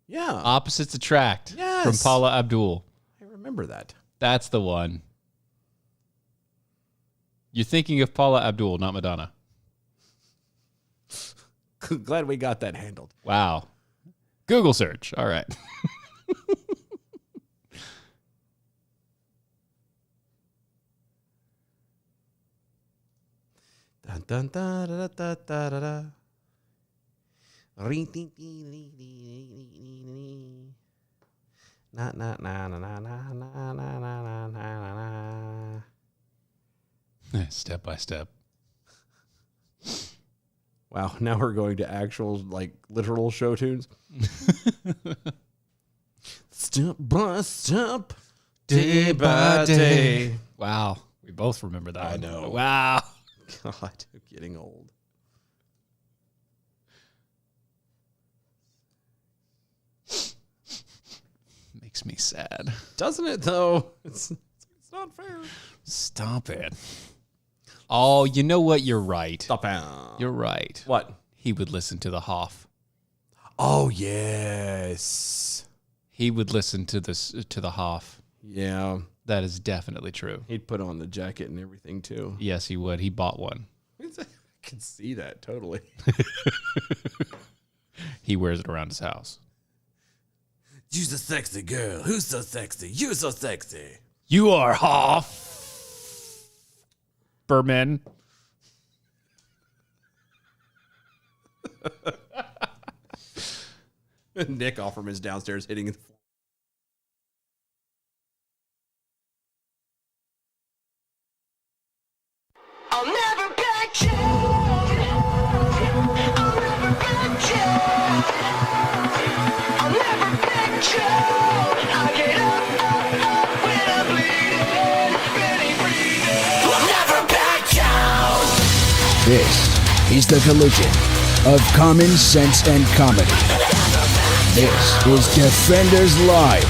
Yeah. Opposites Attract. Yes. From Paula Abdul. I remember that. That's the one. You're thinking of Paula Abdul, not Madonna. Glad we got that handled. Wow. Google search. All right. Dun, dun, da, da, da, da, da, da. Na na na na na na na na na na na. Step by step. Wow, now we're going to actual, like, literal show tunes. Step by step, day by day. Wow. We both remember that. I know. Wow. God, I'm getting old. Makes me sad. Doesn't it, though? It's not fair. Stop it. Oh, you know what? You're right. Stop it. You're right. What? He would listen to the Hoff. Oh, yes. He would listen to the Hoff. Yeah. That is definitely true. He'd put on the jacket and everything, too. Yes, he would. He bought one. I can see that, totally. He wears it around his house. You're so sexy, girl. Who's so sexy? You're so sexy. You are half Berman. Nick Offerman is downstairs hitting the floor. I'll never back down. I'll never back down. I'll never back down. I get up when I'm bleeding, ready breathing. I'll never back down. This is the collision of common sense and comedy. This is Defenders Live.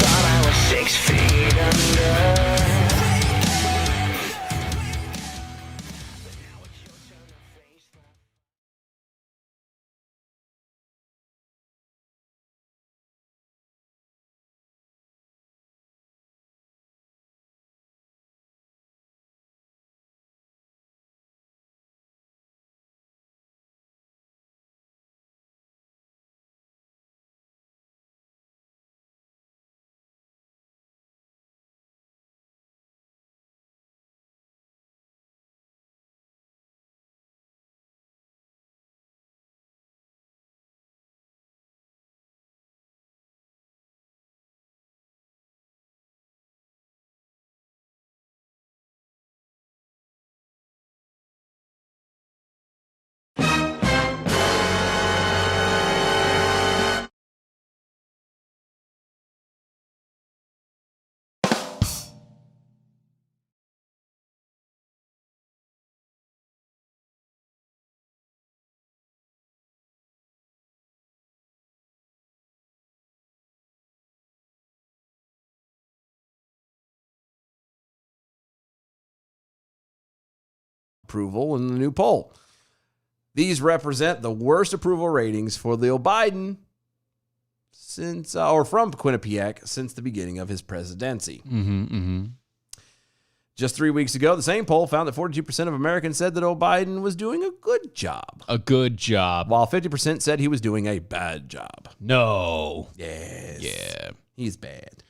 Thought I was 6 feet under. Approval in the new poll. These represent the worst approval ratings for Leo Biden since, or from Quinnipiac since the beginning of his presidency. Just 3 weeks ago, the same poll found that 42% of Americans said that Joe Biden was doing a good job, A good job. while 50% said he was doing a bad job. No. Yes. Yeah. He's bad.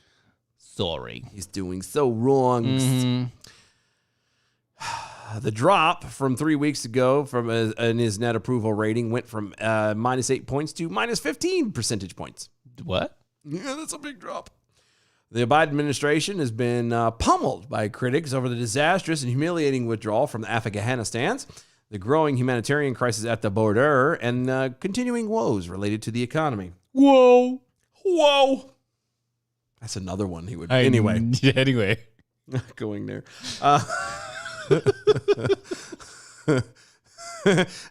Sorry. He's doing so wrong. The drop from 3 weeks ago from in his net approval rating went from minus 8 points to minus 15 percentage points. What? Yeah, that's a big drop. The Biden administration has been pummeled by critics over the disastrous and humiliating withdrawal from Afghanistan, the growing humanitarian crisis at the border, and continuing woes related to the economy. Whoa. That's another one he would. Anyway, Anyway. not going there.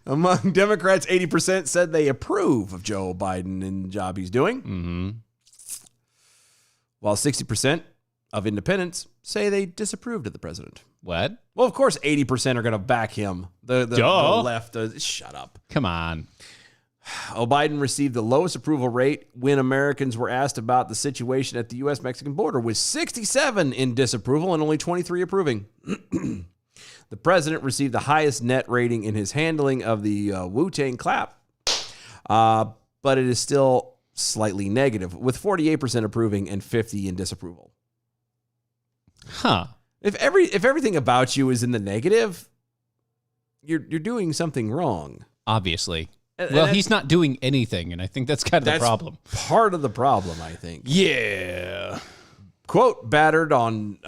Among Democrats, 80% said they approve of Joe Biden and the job he's doing. While 60% of independents say they disapproved of the president. What? Well, of course, 80% are going to back him. The left. Shut up. Come on. Biden received the lowest approval rate when Americans were asked about the situation at the U.S.-Mexican border, with 67 in disapproval and only 23 approving. The president received the highest net rating in his handling of the Wu-Tang clap, but it is still slightly negative, with 48% approving and 50 in disapproval. Huh. If everything about you is in the negative, you're doing something wrong. Obviously. And Well, that's- he's not doing anything, and I think that's kind of the That's problem. Part of the problem, I think. Yeah. Quote, battered on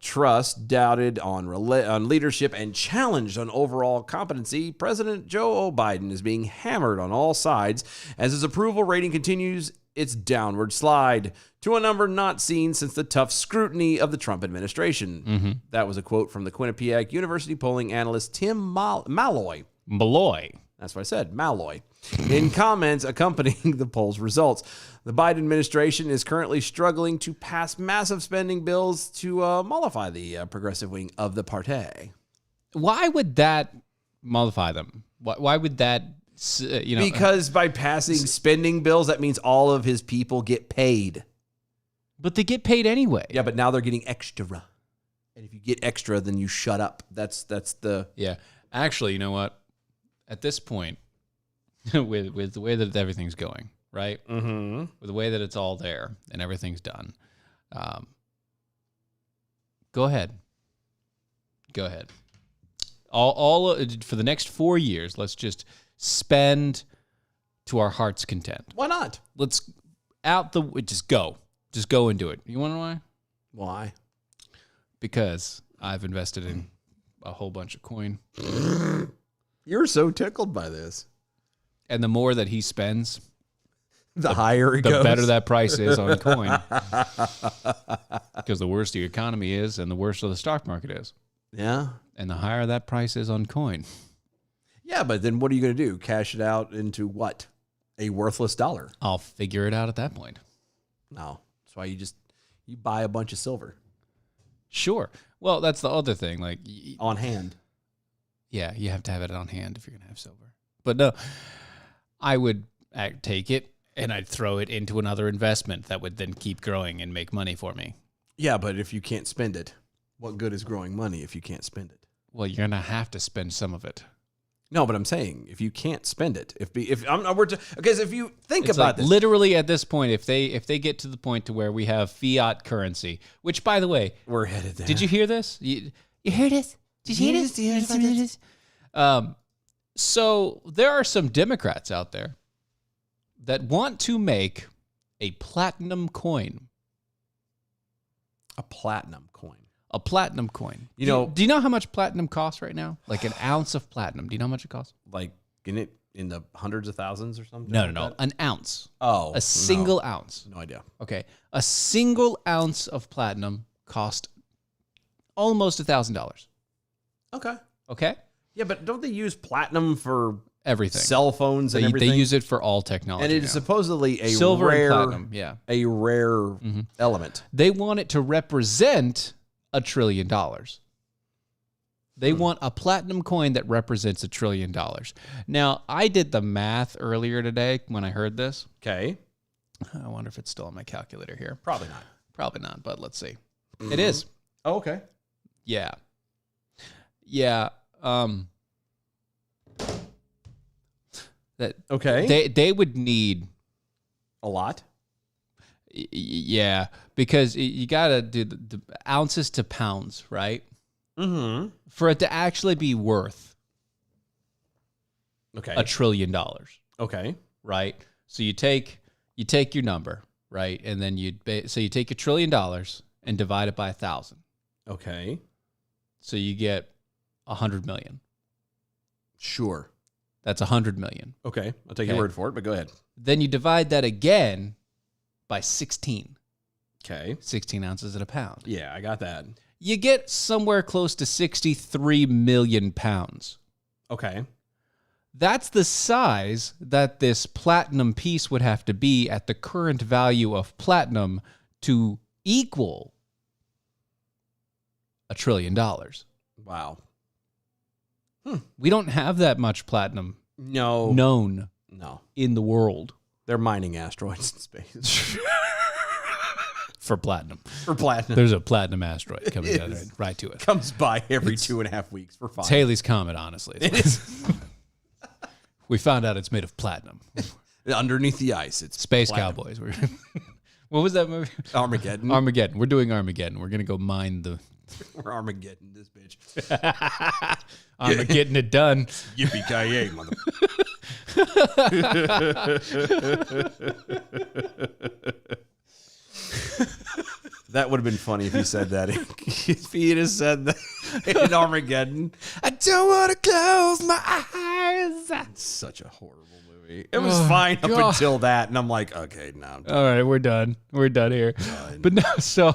trust, doubted on leadership, and challenged on overall competency, President Joe Biden is being hammered on all sides as his approval rating continues its downward slide to a number not seen since the tough scrutiny of the Trump administration. That was a quote from the Quinnipiac University polling analyst Tim Malloy. Malloy. That's what I said, Malloy. In comments accompanying the poll's results, the Biden administration is currently struggling to pass massive spending bills to mollify the progressive wing of the party. Why would that mollify them? Why would that, Because by passing spending bills, that means all of his people get paid. But they get paid anyway. Yeah, but now they're getting extra. And if you get extra, then you shut up. That's the... Yeah. Actually, you know what? at this point, with the way that everything's going, right? Mm-hmm. With the way that it's all there and everything's done, go ahead. All for the next 4 years, let's just spend to our heart's content. Why not? Let's just go and do it. You want to know why? Why? Because I've invested in a whole bunch of coin, You're so tickled by this. and the more that he spends, The higher it the goes. better that price is on coin. Because the worse the economy is, and the worse the stock market is, Yeah. and the higher that price is on coin. Yeah, but then what are you going to do? Cash it out into what? A worthless dollar? I'll figure it out at that point. No. That's why you buy a bunch of silver Sure. Well, that's the other thing. Like, on hand. yeah, you have to have it on hand if you're gonna have silver. But no, I would take it and I'd throw it into another investment that would then keep growing and make money for me. Yeah, but if you can't spend it, what good is growing money if you can't spend it? Well, you're gonna have to spend some of it. No, but I'm saying if you can't spend it, because if you think It's about like this, literally at this point, if they get to the point to where we have fiat currency, which by the way, we're headed there. did you hear this? You heard this? Did you hear this? So there are some Democrats out there that want to make a platinum coin. A platinum coin. A platinum coin. You know- do you know how much platinum costs right now? Like an ounce of platinum. Do you know how much it costs? Like in the hundreds of thousands or something? No. like that? An ounce. Oh. A single ounce. No idea. Okay. A single ounce of platinum cost almost $1,000. Okay. Okay? Yeah, but don't they use platinum for Everything. cell phones and They everything? use it for all technology. and it is now. supposedly a Silver rare, and platinum. Yeah. a rare element. They want it to represent $1 trillion. They want a platinum coin that represents $1 trillion. Now, I did the math earlier today when I heard this. Okay. I wonder if it's still on my calculator here. Probably not. Probably not, but let's see. It is. Oh, okay. Yeah. Yeah. That Okay. they would need a lot. yeah, because you got to do the ounces to pounds, right? Mm-hmm. For it to actually be worth Okay. $1 trillion, Okay. right? So you take your number, right? And then you take $1 trillion and divide it by 1,000. Okay. So you get 100 million. Sure. That's 100 million. Okay. I'll take your Okay. word for it, but go ahead. Then you divide that again by 16. Okay. 16 ounces at a pound. Yeah, I got that. You get somewhere close to 63 million pounds. Okay. That's the size that this platinum piece would have to be at the current value of platinum to equal $1 trillion. Wow. We don't have that much platinum No. known No. in the world They're mining asteroids in space. for platinum. For platinum. There's a platinum asteroid coming It down is. right to it. Comes by every 2.5 weeks for fun. It's Halley's Comet, honestly. We found out it's made of platinum. Underneath the ice, it's Space platinum. Cowboys. What was that movie? Armageddon. Armageddon. We're doing Armageddon. We're going to go mine the We're Armageddon this bitch. Armageddon it done. Yippee-ki-yay, mother. That would have been funny if he said that. If he had said that in Armageddon. I don't want to close my eyes. It's such a horrible movie. It was fine up God. until that, and I'm like, okay, now All right, we're done. We're done here. But no, so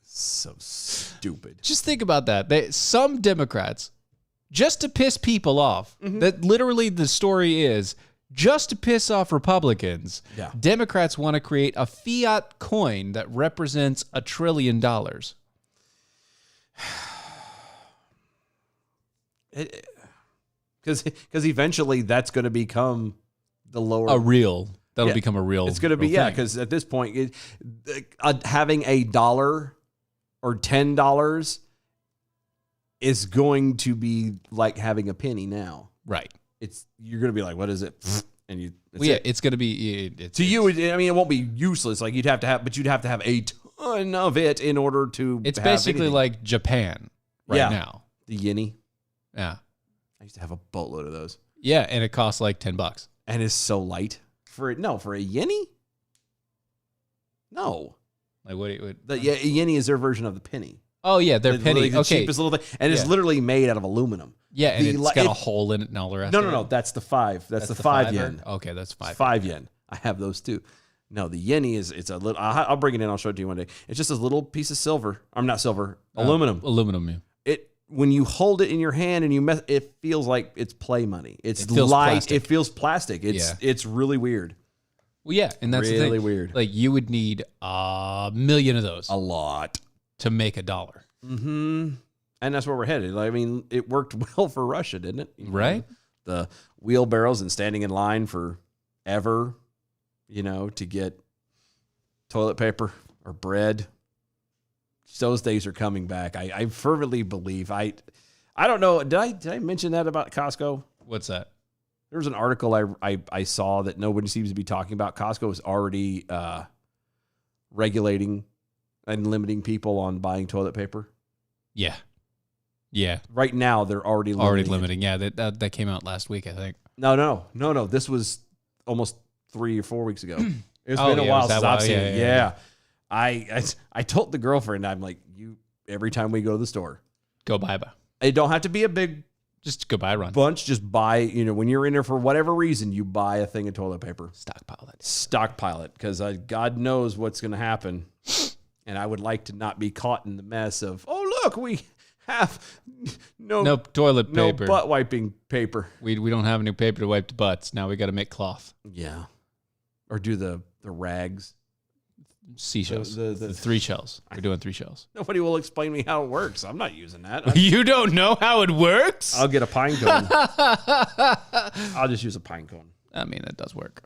so stupid. just think about that. Some Democrats, just to piss people off, that literally the story is, just to piss off Republicans, Yeah. Democrats want to create a fiat coin that represents $1 trillion. Because eventually that's going to become the lower. That'll Yeah. become a real. It's going to be, real yeah, thing. because at this point, having $1 or $10 is going to be like having a penny now. Right. you're gonna be like, what is it? And you, Well, yeah, it's going to be it's, to you. I mean, it won't be useless. Like you'd have to have a ton of it in order to. It's have basically anything. like Japan right Yeah. now. the Yeni. Yeah, I used to have a boatload of those, yeah, and it costs like $10. and it's so light for a Yeni. No, Like what? the Yeni is their version of the penny. Oh yeah, they're It's penny. literally the Okay, cheapest little thing, and it's Yeah. literally made out of aluminum. yeah, and the it's li- got a it- hole in it and all the rest. No, of no, it. no. That's the 5. That's the 5 fiver? yen. Okay, that's It's 5. 5 yen. I have those too. No, the Yeni it's a little. I'll bring it in. I'll show it to you one day. It's just this little piece of silver. I'm not silver. Aluminum. Aluminum. Yeah. It when you hold it in your hand and it feels like it's play money. It's It feels light. plastic. It feels plastic. It's really weird. Well, yeah, and that's the Really thing. weird. Like you would need 1,000,000 of those A lot. to make $1. Mm-hmm. And that's where we're headed. I mean, it worked well for Russia, didn't it? You know, Right. The wheelbarrows and standing in line forever, to get toilet paper or bread. Those days are coming back. I fervently believe. I don't know. Did I mention that about Costco? What's that? There was an article I saw that nobody seems to be talking about. Costco is already regulating and limiting people on buying toilet paper. Yeah. Yeah. Right now, they're already Already limiting it. limiting. Yeah, that came out last week, I think. No. This was almost 3 or 4 weeks ago. It's Oh, been a yeah, while was that since I've why? seen Yeah, it. yeah, Yeah. I told the girlfriend, I'm like, every time we go to the store, Go buy. it don't have to be a big Just go buy a run. bunch. Just buy, when you're in there for whatever reason, you buy a thing of toilet paper. Stockpile that. Stockpile it because God knows what's going to happen. And I would like to not be caught in the mess of, oh, look, we have No toilet no paper. butt wiping paper. We don't have any paper to wipe the butts. Now we got to make cloth. Yeah. Or do the rags. Seashells. The 3 shells. We're doing 3 shells. Nobody will explain me how it works. I'm not using that. You don't know how it works? I'll get a pine cone. I'll just use a pine cone. I mean, that does work.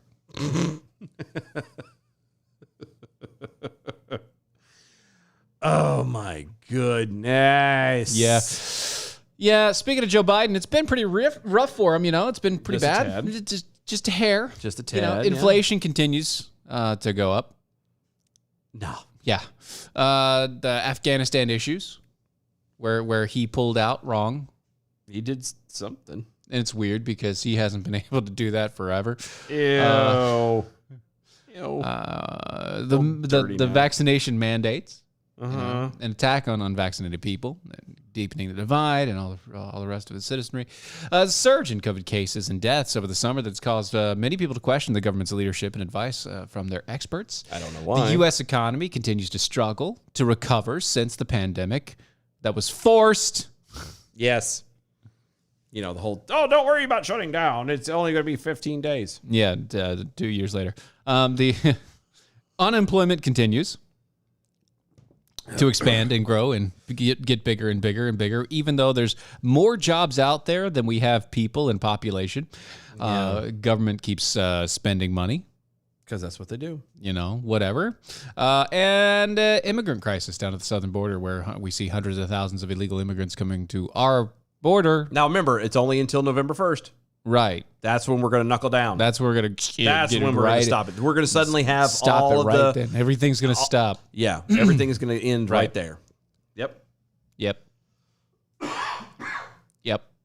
Oh my goodness. Yeah. Yeah, speaking of Joe Biden, it's been pretty rough for him, It's been pretty Just a bad. tad. Just a hair. Just a You know, tad, yeah. inflation continues to go up. No. Yeah. The Afghanistan issues where he pulled out wrong. He did something. And it's weird because he hasn't been able to do that forever. Ew. dirty The man. vaccination mandates, Uh-huh. an attack on unvaccinated people, and deepening the divide, and all the rest of the citizenry. A surge in COVID cases and deaths over the summer that's caused many people to question the government's leadership and advice from their experts. I don't know why. The U.S. economy continues to struggle to recover since the pandemic that was forced. Yes. The whole, don't worry about shutting down. It's only going to be 15 days. Yeah, 2 years later. The unemployment continues to expand and grow and get bigger and bigger and bigger, even though there's more jobs out there than we have people and population. Government keeps spending money, Because that's what they do. whatever. And immigrant crisis down at the southern border where we see hundreds of thousands of illegal immigrants coming to our border. Now, remember, it's only until November 1st. Right. That's when we're going to knuckle down. That's where we're going to That's when we're going to stop it. We're going to suddenly have Stop all it of right the... then. Everything's going to stop. Yeah, everything is going to end right Right. there. Yep. Yep.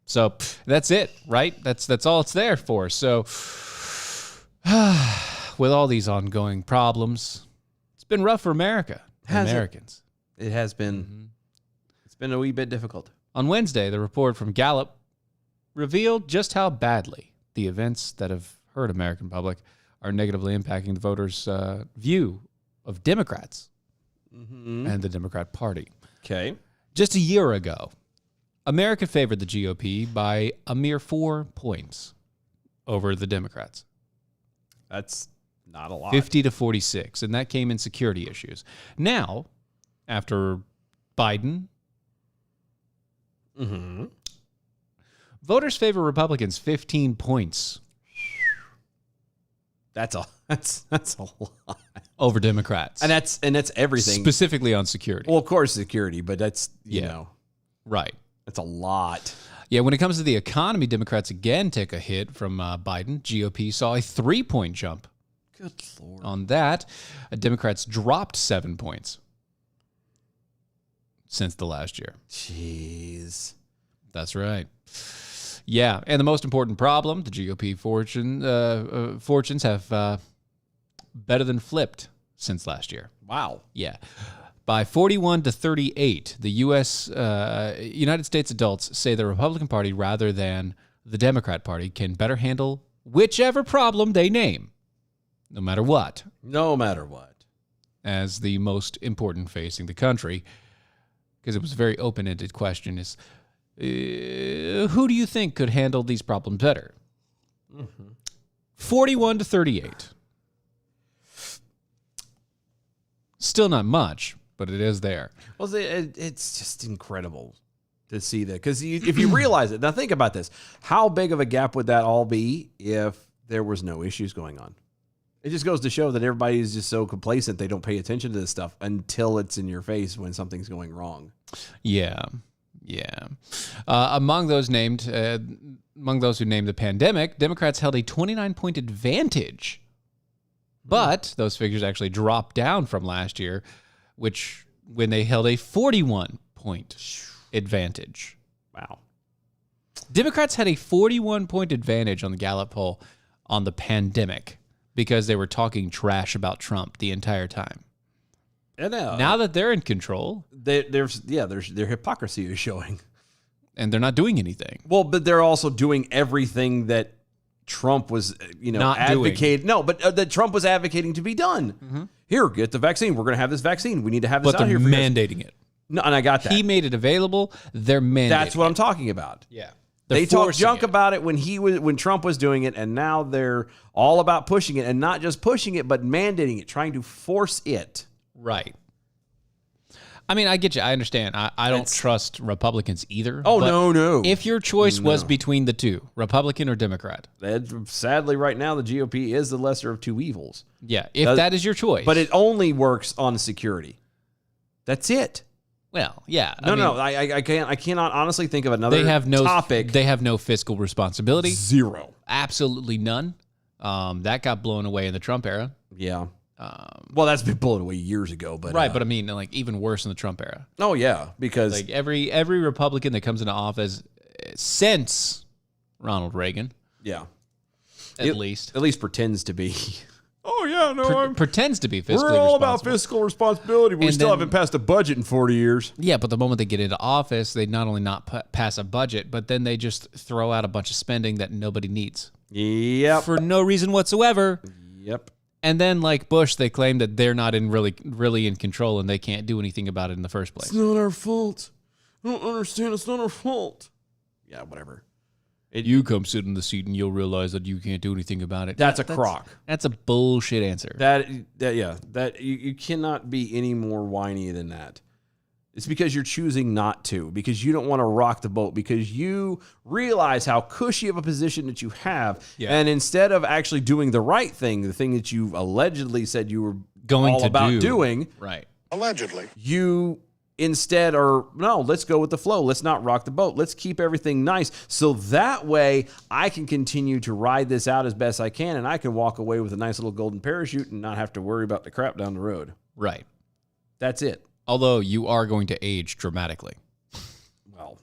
So that's it, right? That's all it's there for. So with all these ongoing problems, it's been rough for America and Has it? Americans. It has been... It's been a wee bit difficult. On Wednesday, the report from Gallup revealed just how badly the events that have hurt American public are negatively impacting the voters' view of Democrats and the Democrat Party. Okay. Just a year ago, America favored the GOP by a mere 4 points over the Democrats, That's not a lot. 50 to 46, and that came in security issues. Now, after Biden, voters favor Republicans 15 points That's a lot. over Democrats, And that's everything. specifically on security. Well, of course, security, but that's, Yeah. Right. that's a lot. Yeah, when it comes to the economy, Democrats again take a hit from Biden. GOP saw a 3-point jump. Good Lord. On that, Democrats dropped 7 points since the last year. Jeez. That's right. Yeah, and the most important problem, the GOP fortunes have better than flipped since last year. Wow. Yeah. By 41-38, the United States adults say the Republican Party rather than the Democrat Party can better handle whichever problem they name, no matter what, No matter what. as the most important facing the country. Because it was a very open-ended question is, who do you think could handle these problems better? 41-38. Still not much, but it is there. Well, it's just incredible to see that. Because if you realize it, now think about this. How big of a gap would that all be if there was no issues going on? It just goes to show that everybody is just so complacent they don't pay attention to this stuff until it's in your face when something's going wrong. Yeah. Among those who named the pandemic, Democrats held a 29-point advantage. But those figures actually dropped down from last year, when they held a 41-point advantage. Wow. Democrats had a 41-point advantage on the Gallup poll on the pandemic because they were talking trash about Trump the entire time. And Now that they're in control, their hypocrisy is showing. and they're not doing anything. Well, but they're also doing everything that Trump was, Not advocating. No, but that Trump was advocating to be done. Here, get the vaccine. We're going to have this vaccine. We need to have this But out they're here. For you guys. mandating it. No, and I got that. He made it available. They're mandating That's what it. I'm talking about. Yeah. They They're talked forcing junk it. about it when Trump was doing it, and now they're all about pushing it, and not just pushing it, but mandating it, trying to force it. Right. I mean, I get you. I understand. I don't trust Republicans either. Oh, but no. If your choice was between the two, Republican or Democrat, Sadly, right now, the GOP is the lesser of two evils. yeah, if that is your choice. But it only works on security. That's it. well, yeah. No, I cannot honestly think of another They have no topic. They have no fiscal responsibility. Zero. Absolutely none. That got blown away in the Trump era. Yeah. Well, that's been blown away years ago, but Right, but I mean, like even worse in the Trump era. oh yeah, because Like every Republican that comes into office since Ronald Reagan, yeah, at least pretends to be. Oh yeah, no, pretends to be fiscally We're all about responsible. fiscal responsibility, but we And still then- haven't passed a budget in 40 years. Yeah, but the moment they get into office, they not only not pass a budget, but then they just throw out a bunch of spending that nobody needs Yep. for no reason whatsoever. Yep. And then, like Bush, they claim that they're not really in control and they can't do anything about it in the first place. It's not our fault. I don't understand. It's not our fault. Yeah, whatever. You come sit in the seat and you'll realize that you can't do anything about it. That's a crock. That's a bullshit answer. That you cannot be any more whiny than that. It's because you're choosing not to, because you don't want to rock the boat, because you realize how cushy of a position that you have. Yeah. And instead of actually doing the right thing, the thing that you allegedly said you were Going all to about do. doing, Right. you instead are, no, let's go with the flow. Let's not rock the boat. Let's keep everything nice. So that way I can continue to ride this out as best I can, and I can walk away with a nice little golden parachute and not have to worry about the crap down the road. Right. That's it. Although you are going to age dramatically, Well,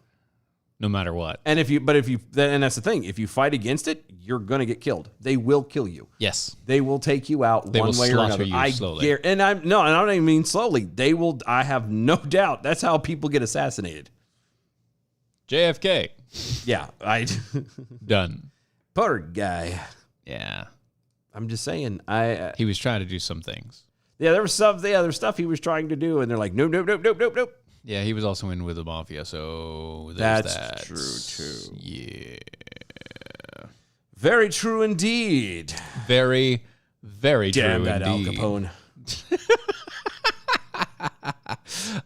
no matter what. and that's the thing. If you fight against it, you're going to get killed. They will kill you. Yes. They will take you out They one will way or slaughter another. you slowly. And I don't even mean slowly. They will. I have no doubt. That's how people get assassinated. JFK. Yeah, Done. poor guy. Yeah. I'm just saying. He was trying to do some things. Yeah, there was stuff he was trying to do, and they're like, nope. Yeah, he was also in with the mafia, so there's That's that. true, too. Yeah. Very true indeed. Very, very Damn true that indeed. Al Capone.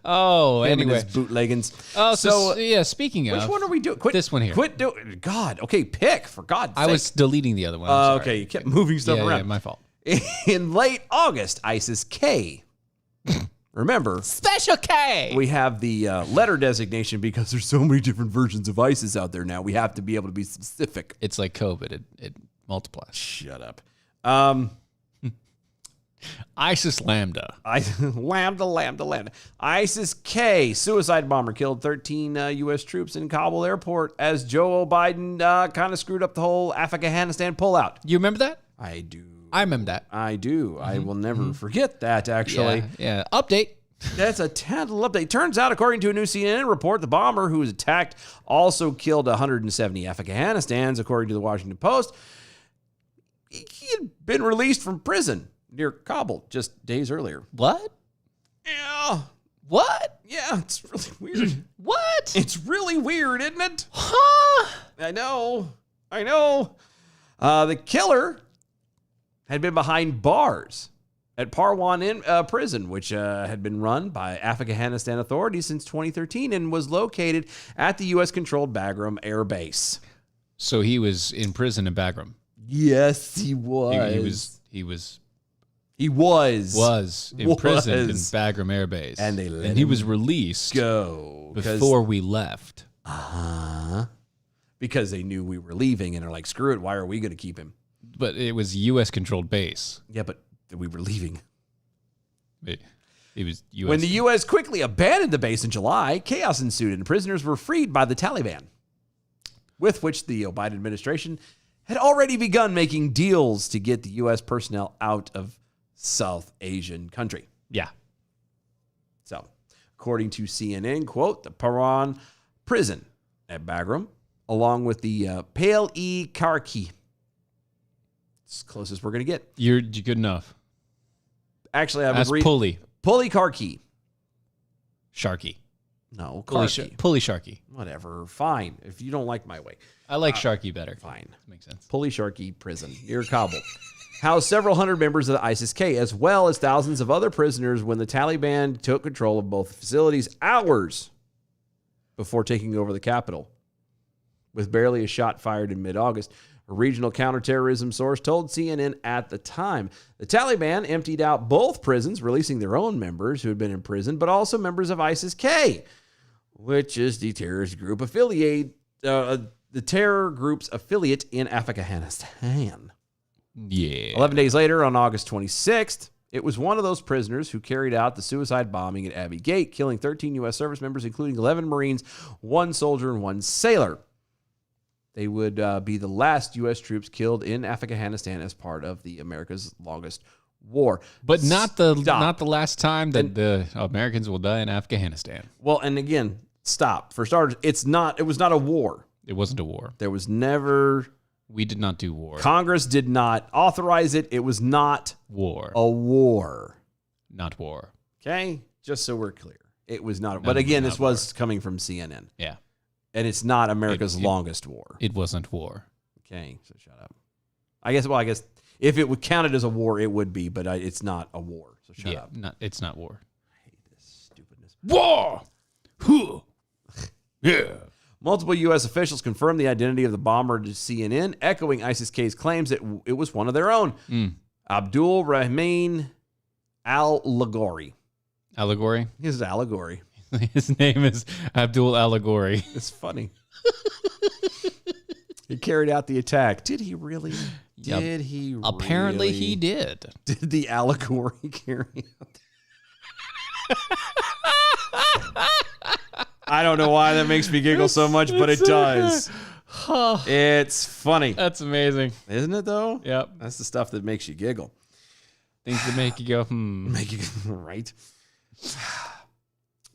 Oh, Him and anyway. his bootleggings. Oh, so yeah, speaking of. which one are we doing? Quit this one here. Quit doing. God. Okay, pick for God's sake. I was deleting the other one. I'm sorry. Okay. You kept moving stuff Yeah, around. yeah, my fault. In late August, ISIS-K Remember, Special K. we have the letter designation because there's so many different versions of ISIS out there now. We have to be able to be specific. It's like COVID. It multiplies. Shut up. ISIS Lambda. Lambda. ISIS K, suicide bomber, killed 13 U.S. troops in Kabul airport as Joe Biden kind of screwed up the whole Afghanistan pullout. You remember that? I do. I remember that. I do. I will never forget that, actually. Yeah. Update. That's a tentative update. Turns out, according to a new CNN report, the bomber who was attacked also killed 170 Afghanistans, according to the Washington Post. He had been released from prison near Kabul just days earlier. What? Yeah. What? Yeah, it's really weird. What? It's really weird, isn't it? Huh? I know. The killer had been behind bars at Parwan prison, which had been run by Afghanistan authorities since 2013 and was located at the U.S.-controlled Bagram Air Base. So he was in prison in Bagram. Yes, he was. He was in prison in Bagram Air Base. And they let he him was released go before we left. Because they knew we were leaving and they're like, screw it, why are we going to keep him? But it was U.S. controlled base. Yeah, but we were leaving. It was U.S. When the U.S. quickly abandoned the base in July, chaos ensued and prisoners were freed by the Taliban, with which the Biden administration had already begun making deals to get the U.S. personnel out of South Asian country. Yeah. So, according to CNN, quote, the Paran prison at Bagram, along with the Pale-e-Karki, it's the closest we're going to get. You're good enough. Actually, I've That's agreed. Pulley-Karki. Sharky. No, Pulley Karki. Sharky. Whatever. Fine. If you don't like my way. I like Sharky better. Fine. Makes sense. Pulley-Sharky prison near Kabul housed several hundred members of the ISIS-K, as well as thousands of other prisoners when the Taliban took control of both facilities hours before taking over the capital. With barely a shot fired in mid-August, a regional counterterrorism source told CNN at the time. The Taliban emptied out both prisons, releasing their own members who had been in prison, but also members of ISIS-K, which is the terrorist group the terror group's affiliate in Afghanistan. Yeah. 11 days later, on August 26th, it was one of those prisoners who carried out the suicide bombing at Abbey Gate, killing 13 U.S. service members, including 11 Marines, 1 soldier, and 1 sailor. They would be the last U.S. troops killed in Afghanistan as part of the America's longest war. But not the last time that the Americans will die in Afghanistan. Well, and again, stop. For starters, it was not a war. It wasn't a war. There was never... We did not do war. Congress did not authorize it. It was not War. a war. Not war. Okay? Just so we're clear. It was not. But again, this was coming from CNN. Yeah. And it's not America's longest war. It wasn't war. Okay, so shut up. I guess if it would count it as a war, it would be, but it's not a war. So shut up. It's not war. I hate this stupidness. War! Huh. Yeah. Multiple U.S. officials confirmed the identity of the bomber to CNN, echoing ISIS-K's claims that it was one of their own. Abdul Rahman Al-Lagori. Allegory? His allegory. His name is Abdul Allegory. It's funny. He carried out the attack. Did he really? Yep. Did he really? Apparently he did. Did the allegory carry out? I don't know why that makes me giggle so much, but it does. It's funny. That's amazing. Isn't it, though? Yep. That's the stuff that makes you giggle. Things that make you go, Make you right.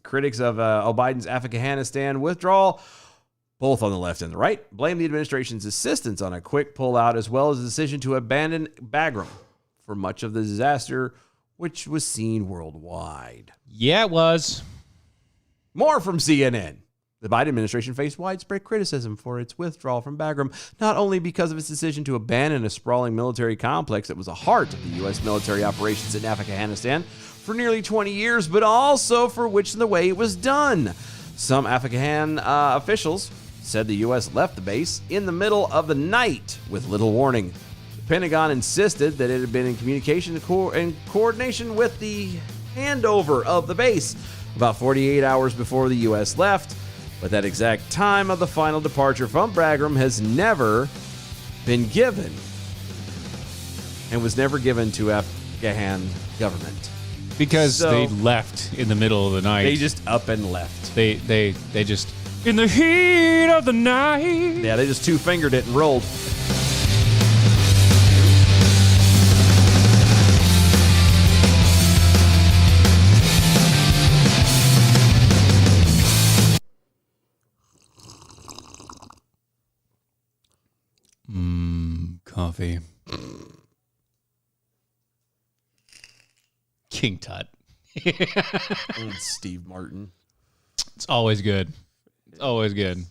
Critics of Biden's Afghanistan withdrawal, both on the left and the right, blame the administration's assistance on a quick pullout as well as the decision to abandon Bagram for much of the disaster, which was seen worldwide. Yeah, it was. More from CNN. The Biden administration faced widespread criticism for its withdrawal from Bagram, not only because of its decision to abandon a sprawling military complex that was the heart of the U.S. military operations in Afghanistan for nearly 20 years, but also for which the way it was done. Some Afghan officials said the U.S. left the base in the middle of the night with little warning. The Pentagon insisted that it had been in communication and coordination with the handover of the base about 48 hours before the U.S. left. But that exact time of the final departure from Bagram has never been given and was never given to Afghan government. Because So- they left in the middle of the night. They just up and left. They just in the heat of the night. Yeah, they just two-fingered it and rolled. Coffee. King Tut. Old Steve Martin. It's always good. It's always good.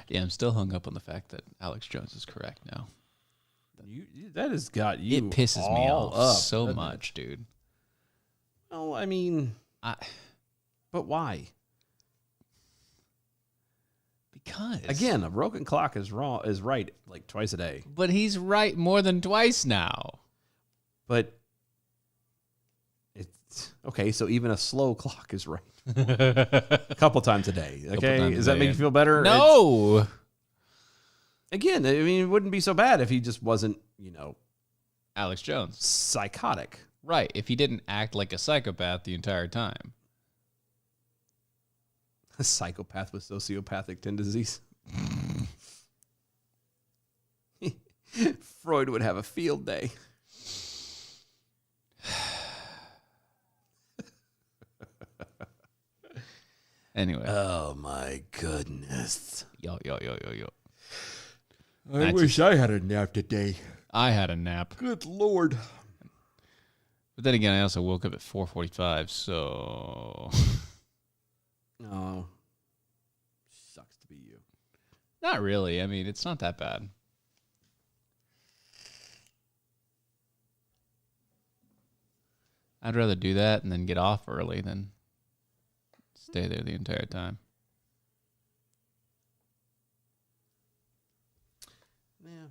Yeah, I'm still hung up on the fact that Alex Jones is correct now. That has got you. It pisses me all off up, so doesn't it? much, dude. Well, I mean, but why? Because Again, a broken clock is wrong. Is right like twice a day. but he's right more than twice now. But it's okay. So even a slow clock is right a couple times a day. Okay, times does a that day. make you feel better? No. Again, I mean, it wouldn't be so bad if he just wasn't, Alex Jones. psychotic. Right. If he didn't act like a psychopath the entire time. A psychopath with sociopathic tendencies. Freud would have a field day. Anyway. Oh my goodness. Yo. I wish I had a nap today. I had a nap. Good Lord. But then again, I also woke up at 4:45, so Oh. Sucks to be you. not really. I mean, it's not that bad. I'd rather do that and then get off early than stay there the entire time. Yeah.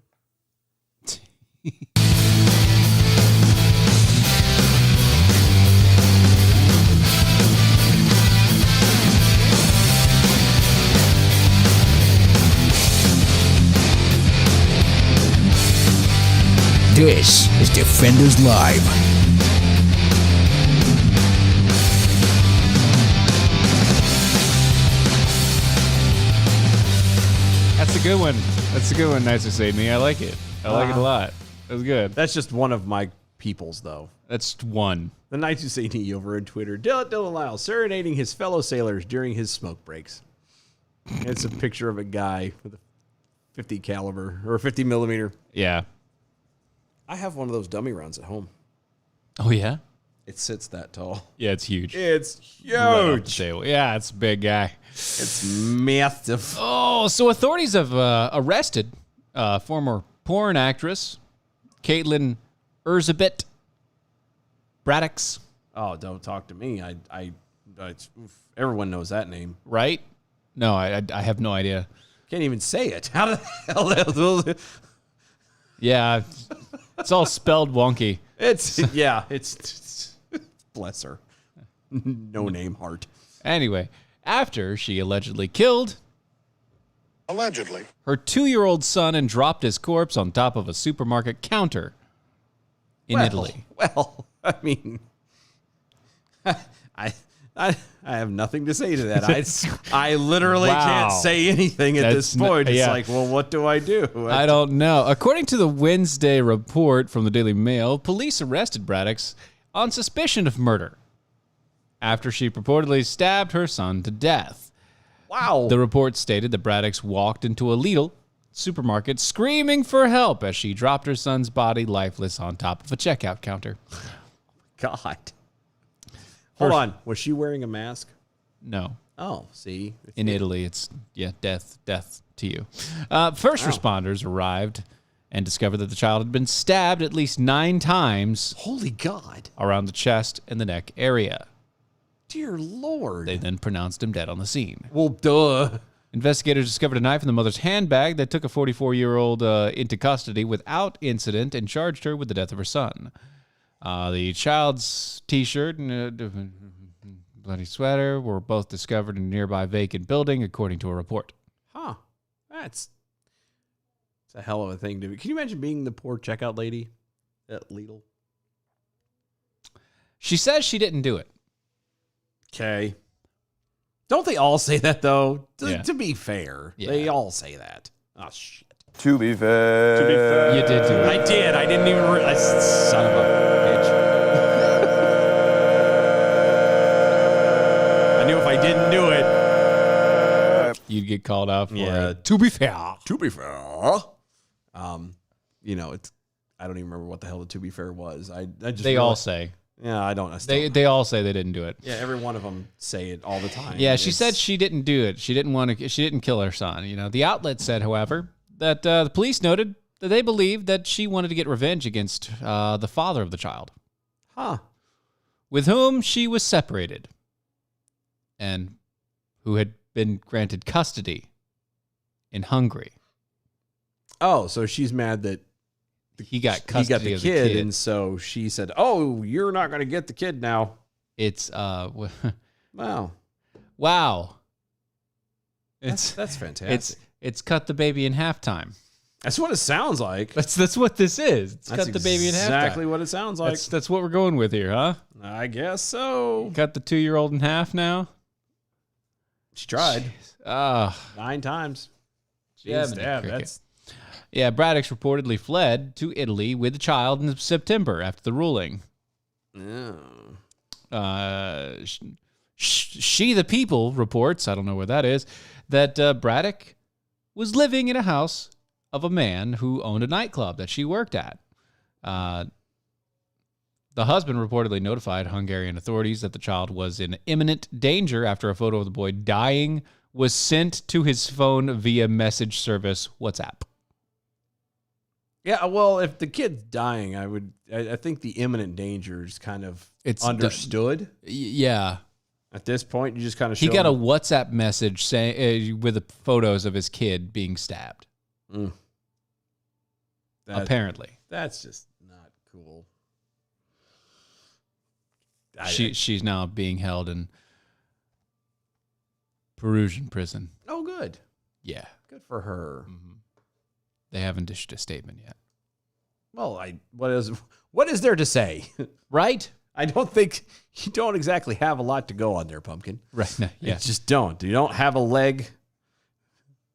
This is Defenders Live. That's a good one. That's a good one. Nice to say me. I like it. I like it a lot. That was good. That's just one of my peoples, though. That's one. The Night to Say Me over on Twitter. Dylan Lyle serenading his fellow sailors during his smoke breaks. It's a picture of a guy with a 50 caliber or 50 millimeter. Yeah. I have one of those dummy rounds at home. Oh yeah. It sits that tall. Yeah, it's huge. It's Right off the huge. table. Yeah, it's a big guy. It's massive. Oh, so authorities have arrested former porn actress Caitlin Erzabet Braddox. Oh, don't talk to me. Everyone knows that name. Right? No, I have no idea. Can't even say it. How the hell? Yeah, it's all spelled wonky. It's bless her. No name heart. Anyway, after she allegedly killed Allegedly. her 2-year-old son and dropped his corpse on top of a supermarket counter in Italy. Well, I mean, I have nothing to say to that. I literally Wow. can't say anything at this That's n- point. It's yeah. like, well, what do I do? I don't know. According to the Wednesday report from the Daily Mail, police arrested Braddox on suspicion of murder after she purportedly stabbed her son to death. Wow. The report stated that Braddox walked into a Lidl supermarket screaming for help as she dropped her son's body lifeless on top of a checkout counter. God. Hold on. Was she wearing a mask? No. Oh, see. In Italy, it's, death to you. First responders arrived and discovered that the child had been stabbed at least 9 times Holy God. around the chest and the neck area. Dear Lord. They then pronounced him dead on the scene. Well, duh. Investigators discovered a knife in the mother's handbag that took a 44-year-old into custody without incident and charged her with the death of her son. The child's T-shirt and bloody sweater were both discovered in a nearby vacant building, according to a report. Huh. It's a hell of a thing to be. Can you imagine being the poor checkout lady at Lidl? She says she didn't do it. Okay. Don't they all say that, though? Yeah. To be fair, Yeah. they all say that. Oh, shit. To be fair. You did do it. I did. I didn't even realize. Son of a bitch. I knew if I didn't do it. You'd get called out for Yeah. it. To be fair. To be fair. It's. I don't even remember what the hell the to be fair was. I just. They all realized- say. Yeah, I don't. I still, They all say they didn't do it. yeah, every one of them say it all the time. Yeah, she It's- said she didn't do it. She didn't kill her son. You know, the outlet said, however, that the police noted that they believed that she wanted to get revenge against the father of the child, Huh. with whom she was separated, and who had been granted custody in Hungary. Oh, so she's mad that He got he custody got the of kid, the kid. and so she said, "Oh, you're not going to get the kid now." It's Wow, wow. It's that's fantastic. it's cut the baby in halftime. That's what it sounds like. That's what this is. It's That's cut the baby in halftime. exactly what it sounds like. That's what we're going with here, huh? I guess so. Cut the 2-year-old in half now. She tried Ah, 9 times. Jiminy Stab. cricket. That's yeah. Braddock's reportedly fled to Italy with the child in September after the ruling. She the People reports, I don't know where that is, that Braddock was living in a house of a man who owned a nightclub that she worked at. The husband reportedly notified Hungarian authorities that the child was in imminent danger after a photo of the boy dying was sent to his phone via message service WhatsApp. yeah. Well, if the kid's dying, I think the imminent danger is kind of It's understood. Yeah. At this point, you just kind of He got a WhatsApp message saying with the photos of his kid being stabbed. Apparently, That's just not cool. she's now being held in Perusian prison. Oh, good. Yeah, Good for her. they haven't issued a statement yet. Well, what is there to say? Right? I don't think you don't exactly have a lot to go on there, Pumpkin. Right. No, You yeah. just don't. You don't have a leg,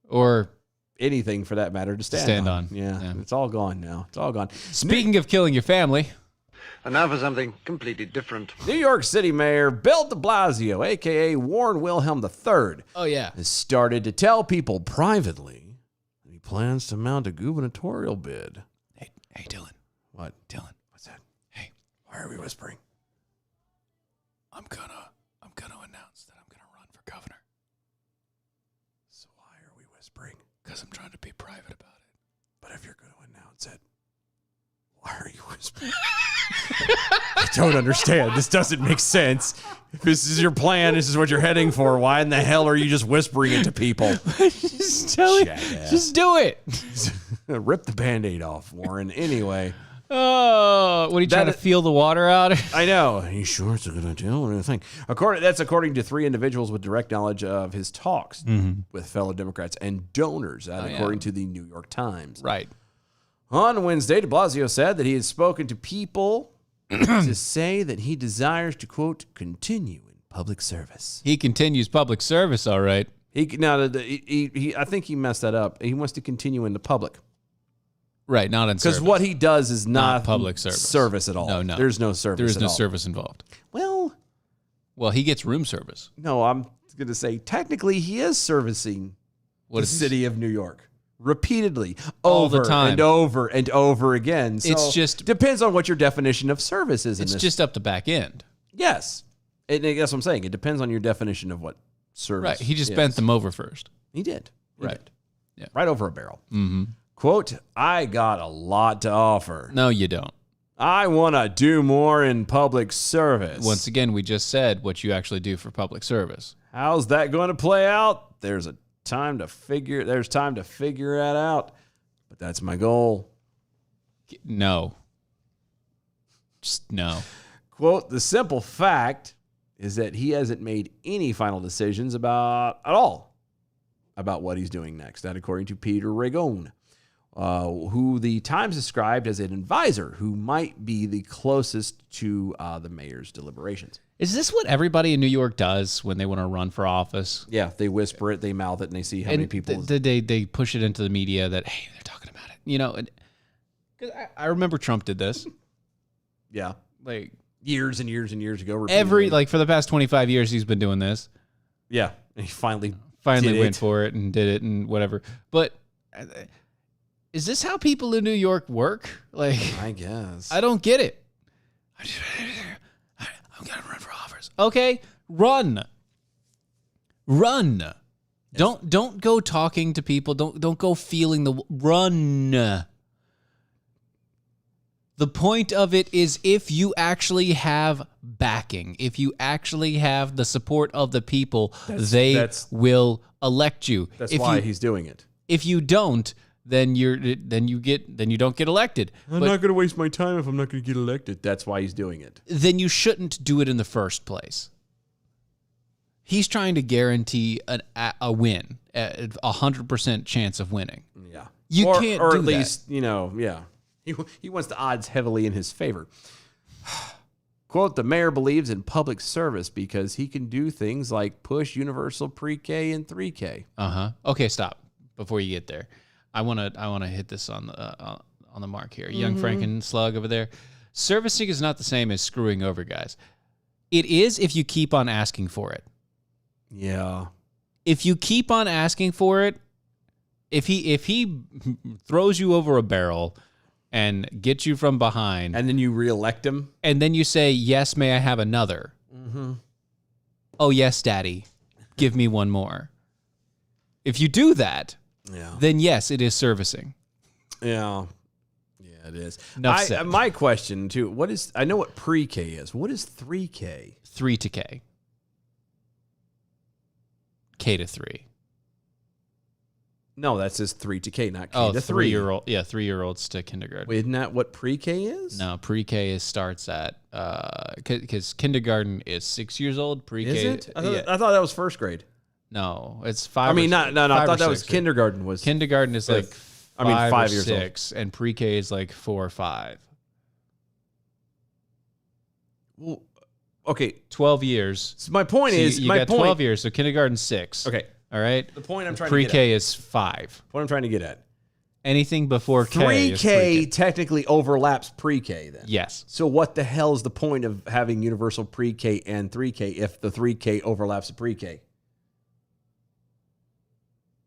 Or anything for that matter, to stand on. Yeah, it's all gone now. It's all gone. speaking of killing your family, And now for something completely different. New York City Mayor Bill de Blasio, a.k.a. Warren Wilhelm III, oh yeah, has started to tell people privately that he plans to mount a gubernatorial bid. hey Dylan, What? Dylan, What's that? hey, Why are we whispering? I'm gonna announce that I'm gonna run for governor So why are we whispering? because I'm trying to be private about it. But if you're going to announce it, why are you whispering? I don't understand. This doesn't make sense. If this is your plan, this is what you're heading for. Why in the hell are you just whispering it to people? Just tell me, Jackass. just do it. Rip the Band-Aid off, Warren. Anyway, Oh, what are you trying to feel the water out? I know. Are you sure it's a good idea? What do you think? That's according to 3 individuals with direct knowledge of his talks with fellow Democrats and donors, according to the New York Times. Right. On Wednesday, de Blasio said that he had spoken to people to say that he desires to, quote, continue in public service. He continues public service, all right. I think he messed that up. He wants to continue in the public. Right, not in service. Because what he does is not public service. at all. No. There's no service There is at no all. service involved. Well, Well, he gets room service. no, I'm going to say technically he is servicing the city of New York repeatedly, All the over time. and over and over again. So It's just- depends on what your definition of service is. It's in this. just up the back end. Yes. That's what I'm saying. It depends on your definition of what service. Right. He just is. bent them over first. He did. He Right. did. Yeah. Right over a barrel. Mm-hmm. Quote, I got a lot to offer. No, you don't. I want to do more in public service. Once again, we just said what you actually do for public service. How's that going to play out? There's a there's time to figure that out. But that's my goal. No. Just no. Quote, the simple fact is that he hasn't made any final decisions about what he's doing next. That according to Peter Ragone, who the Times described as an advisor who might be the closest to the mayor's deliberations. Is this what everybody in New York does when they want to run for office? Yeah, they whisper it, they mouth it, and they see how many people. They push it into the media that, hey, they're talking about it. You know, 'cause I remember Trump did this. Yeah, Like years and years and years ago. repeatedly. for the past 25 years, he's been doing this. Yeah, and he finally Finally did went it. for it and did it and whatever. But is this how people in New York work? Like, I guess. I don't get it. I'm gonna run for office. Okay, run. Don't go talking to people. Don't go feeling the run. The point of it is if you actually have backing, if you actually have the support of the people, they will elect you. That's if why you, he's doing it. If you don't, then you don't get elected. I'm not going to waste my time if I'm not going to get elected. That's why he's doing it. Then you shouldn't do it in the first place. He's trying to guarantee a win, a 100% chance of winning. Yeah. You or, can't or do at that. least, yeah. He wants the odds heavily in his favor. Quote, the mayor believes in public service because he can do things like push universal pre-K and 3K. Okay, stop before you get there. I want to hit this on the mark here. Young Franken slug over there. Servicing is not the same as screwing over guys. It is if you keep on asking for it. Yeah. If you keep on asking for it, if he throws you over a barrel and gets you from behind, And then you reelect him. and then you say, yes, may I have another? Oh, yes, daddy. Give me one more. If you do that, Yeah. then yes, it is servicing. Yeah. Yeah, it is. Enough said. My question, too, I know what pre-K is. What is 3K? 3 to K. K to 3. No, that says 3 to K, not K Oh, to 3. 3-year-old. Yeah, 3-year-olds to kindergarten. Wait, isn't that what pre-K is? No, pre-K starts at because kindergarten is 6 years old. Pre-K Is it? I thought that was first grade. no, it's 5. I mean, or, no. I 5 or thought that was 6. kindergarten. Was Kindergarten is like fifth. I mean, 5 5 or years old. 6, and pre-K is like 4 or 5. Well, okay. 12 years. So my point So is, you my got point. 12 years. So kindergarten's 6. Okay. All right. The point I'm trying to get Pre-K is 5. What I'm trying to get at. Anything before K is 3K pre-K. technically overlaps pre-K then. Yes. So what the hell is the point of having universal pre-K and 3K if the 3K overlaps the pre-K?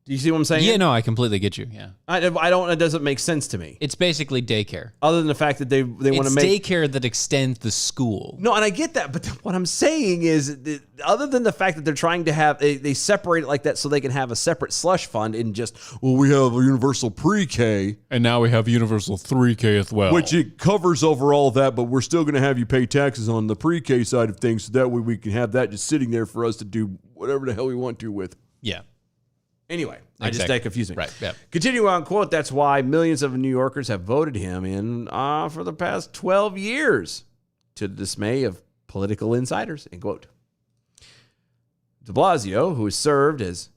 Do you see what I'm saying? Yeah, no, I completely get you. Yeah. I don't. It doesn't make sense to me. It's basically daycare. Other than the fact that they want It's to make daycare that extends the school. No, and I get that, but what I'm saying is, that other than the fact that they're trying to have, they separate it like that so they can have a separate slush fund and just, well, we have a universal pre-K, And now we have universal 3K as well. which it covers over all of that, but we're still going to have you pay taxes on the pre-K side of things, so that way we can have that just sitting there for us to do whatever the hell we want to with. Yeah. Anyway, I just Exactly. that confused me. Right, yeah. Continue on, quote, that's why millions of New Yorkers have voted him in for the past 12 years, to the dismay of political insiders, end quote. De Blasio, who has served as,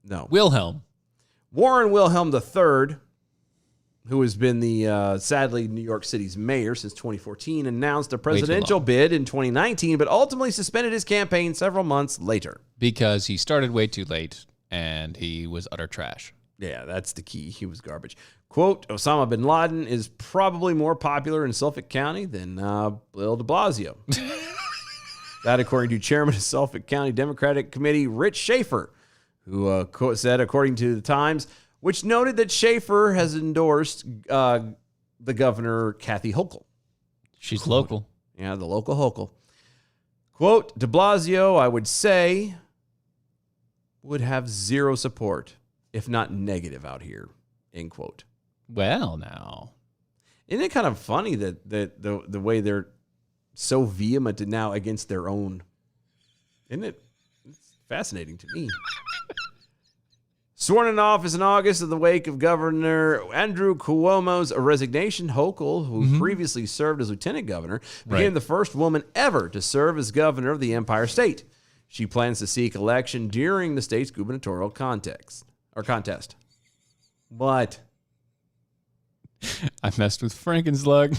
Wilhelm. Warren Wilhelm III, who has been the, sadly, New York City's mayor since 2014, announced a presidential bid in 2019, but ultimately suspended his campaign several months later. Because he started way too late and he was utter trash. Yeah, that's the key. He was garbage. Quote, Osama bin Laden is probably more popular in Suffolk County than Bill de Blasio. That according to chairman of Suffolk County Democratic Committee, Rich Schaefer, who said, according to the Times, which noted that Schaefer has endorsed the governor, Kathy Hochul. She's local. Yeah, the local Hochul. Quote, de Blasio, I would say, would have zero support, if not negative out here, end quote. Well, now. Isn't it kind of funny that the way they're so vehement now against their own? Isn't it? It's fascinating to me. Sworn in office in August in the wake of Governor Andrew Cuomo's resignation, Hochul, who previously served as lieutenant governor, became the first woman ever to serve as governor of the Empire State. She plans to seek election during the state's gubernatorial contest. What? I messed with Frankenslug.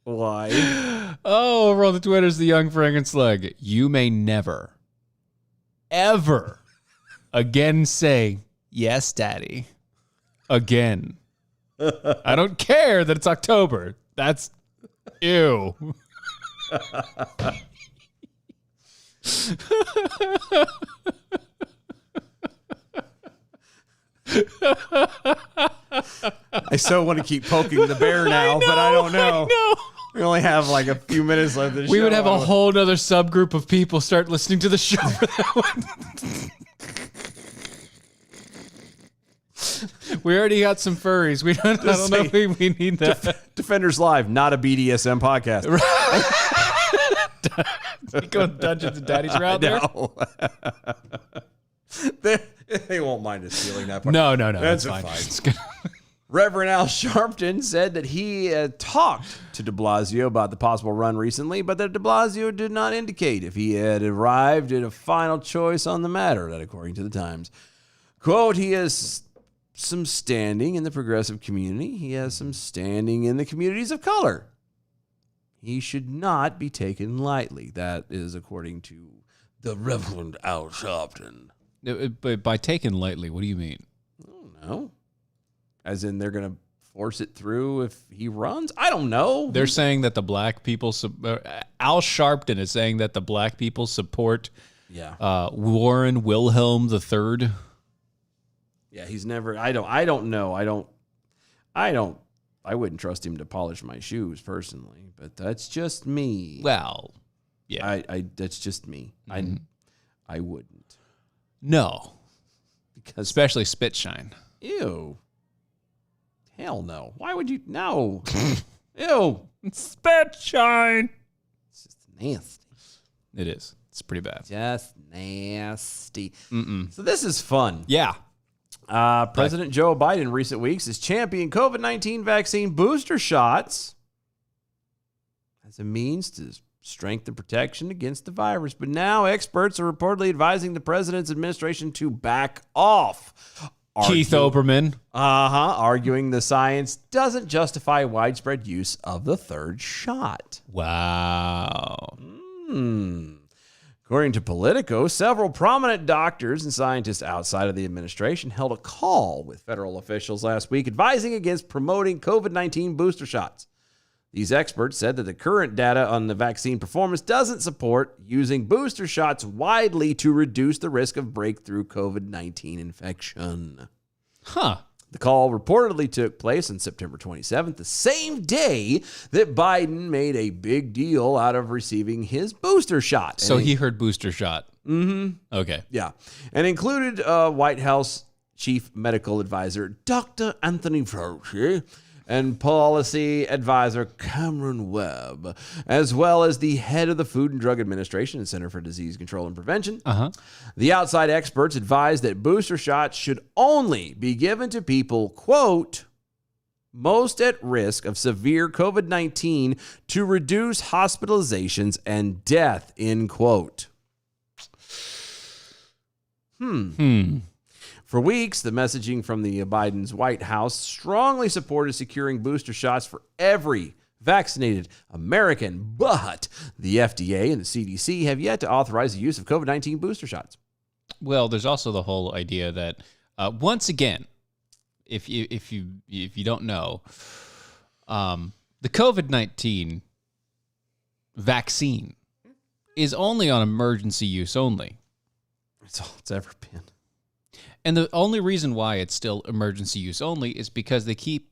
Why? Oh, over on the Twitter's the young Frankenslug. You may never, ever again say, yes, daddy. Again. I don't care that it's October. That's ew. I so want to keep poking the bear now, but I don't know. We only have like a few minutes left of the show. We would have a whole other subgroup of people start listening to the show for that one. We already got some furries. I don't know if we need that. Defenders Live, not a BDSM podcast. Going Dungeons and Daddies route there? No. They won't mind us stealing that part. No. That's fine. fine. It's good. Reverend Al Sharpton said that he talked to de Blasio about the possible run recently, but that de Blasio did not indicate if he had arrived at a final choice on the matter, that according to the Times. Quote, he has some standing in the progressive community. He has some standing in the communities of color. He should not be taken lightly. That is according to the Reverend Al Sharpton. But by taken lightly, what do you mean? I don't know. As in they're going to force it through if he runs? I don't know. They're saying that the black people, Al Sharpton is saying that the black people support Warren Wilhelm III. Yeah, he's never, I don't know. I wouldn't trust him to polish my shoes personally, but that's just me. Well, yeah. That's just me. Mm-hmm. I wouldn't. No. Because especially Spitshine. Ew. Hell no. Why would you? No. Ew. Spitshine. It's just nasty. It is. It's pretty bad. Just nasty. So this is fun. Yeah. President Joe Biden in recent weeks has championed COVID-19 vaccine booster shots as a means to strengthen protection against the virus. But now experts are reportedly advising the president's administration to back off. Keith Olbermann. Arguing the science doesn't justify widespread use of the third shot. Wow. According to Politico, several prominent doctors and scientists outside of the administration held a call with federal officials last week advising against promoting COVID-19 booster shots. These experts said that the current data on the vaccine performance doesn't support using booster shots widely to reduce the risk of breakthrough COVID-19 infection. The call reportedly took place on September 27th, the same day that Biden made a big deal out of receiving his booster shot. So he heard booster shot. Mm-hmm. Okay. Yeah. And included White House Chief Medical Advisor Dr. Anthony Fauci and Policy Advisor Cameron Webb, as well as the head of the Food and Drug Administration and Center for Disease Control and Prevention. The outside experts advised that booster shots should only be given to people, quote, most at risk of severe COVID-19 to reduce hospitalizations and death, end quote. For weeks, the messaging from the Biden's White House strongly supported securing booster shots for every vaccinated American, but the FDA and the CDC have yet to authorize the use of COVID-19 booster shots. Well, there's also the whole idea that once again, if you don't know, the COVID-19 vaccine is only on emergency use only. It's all it's ever been. And the only reason why it's still emergency use only is because they keep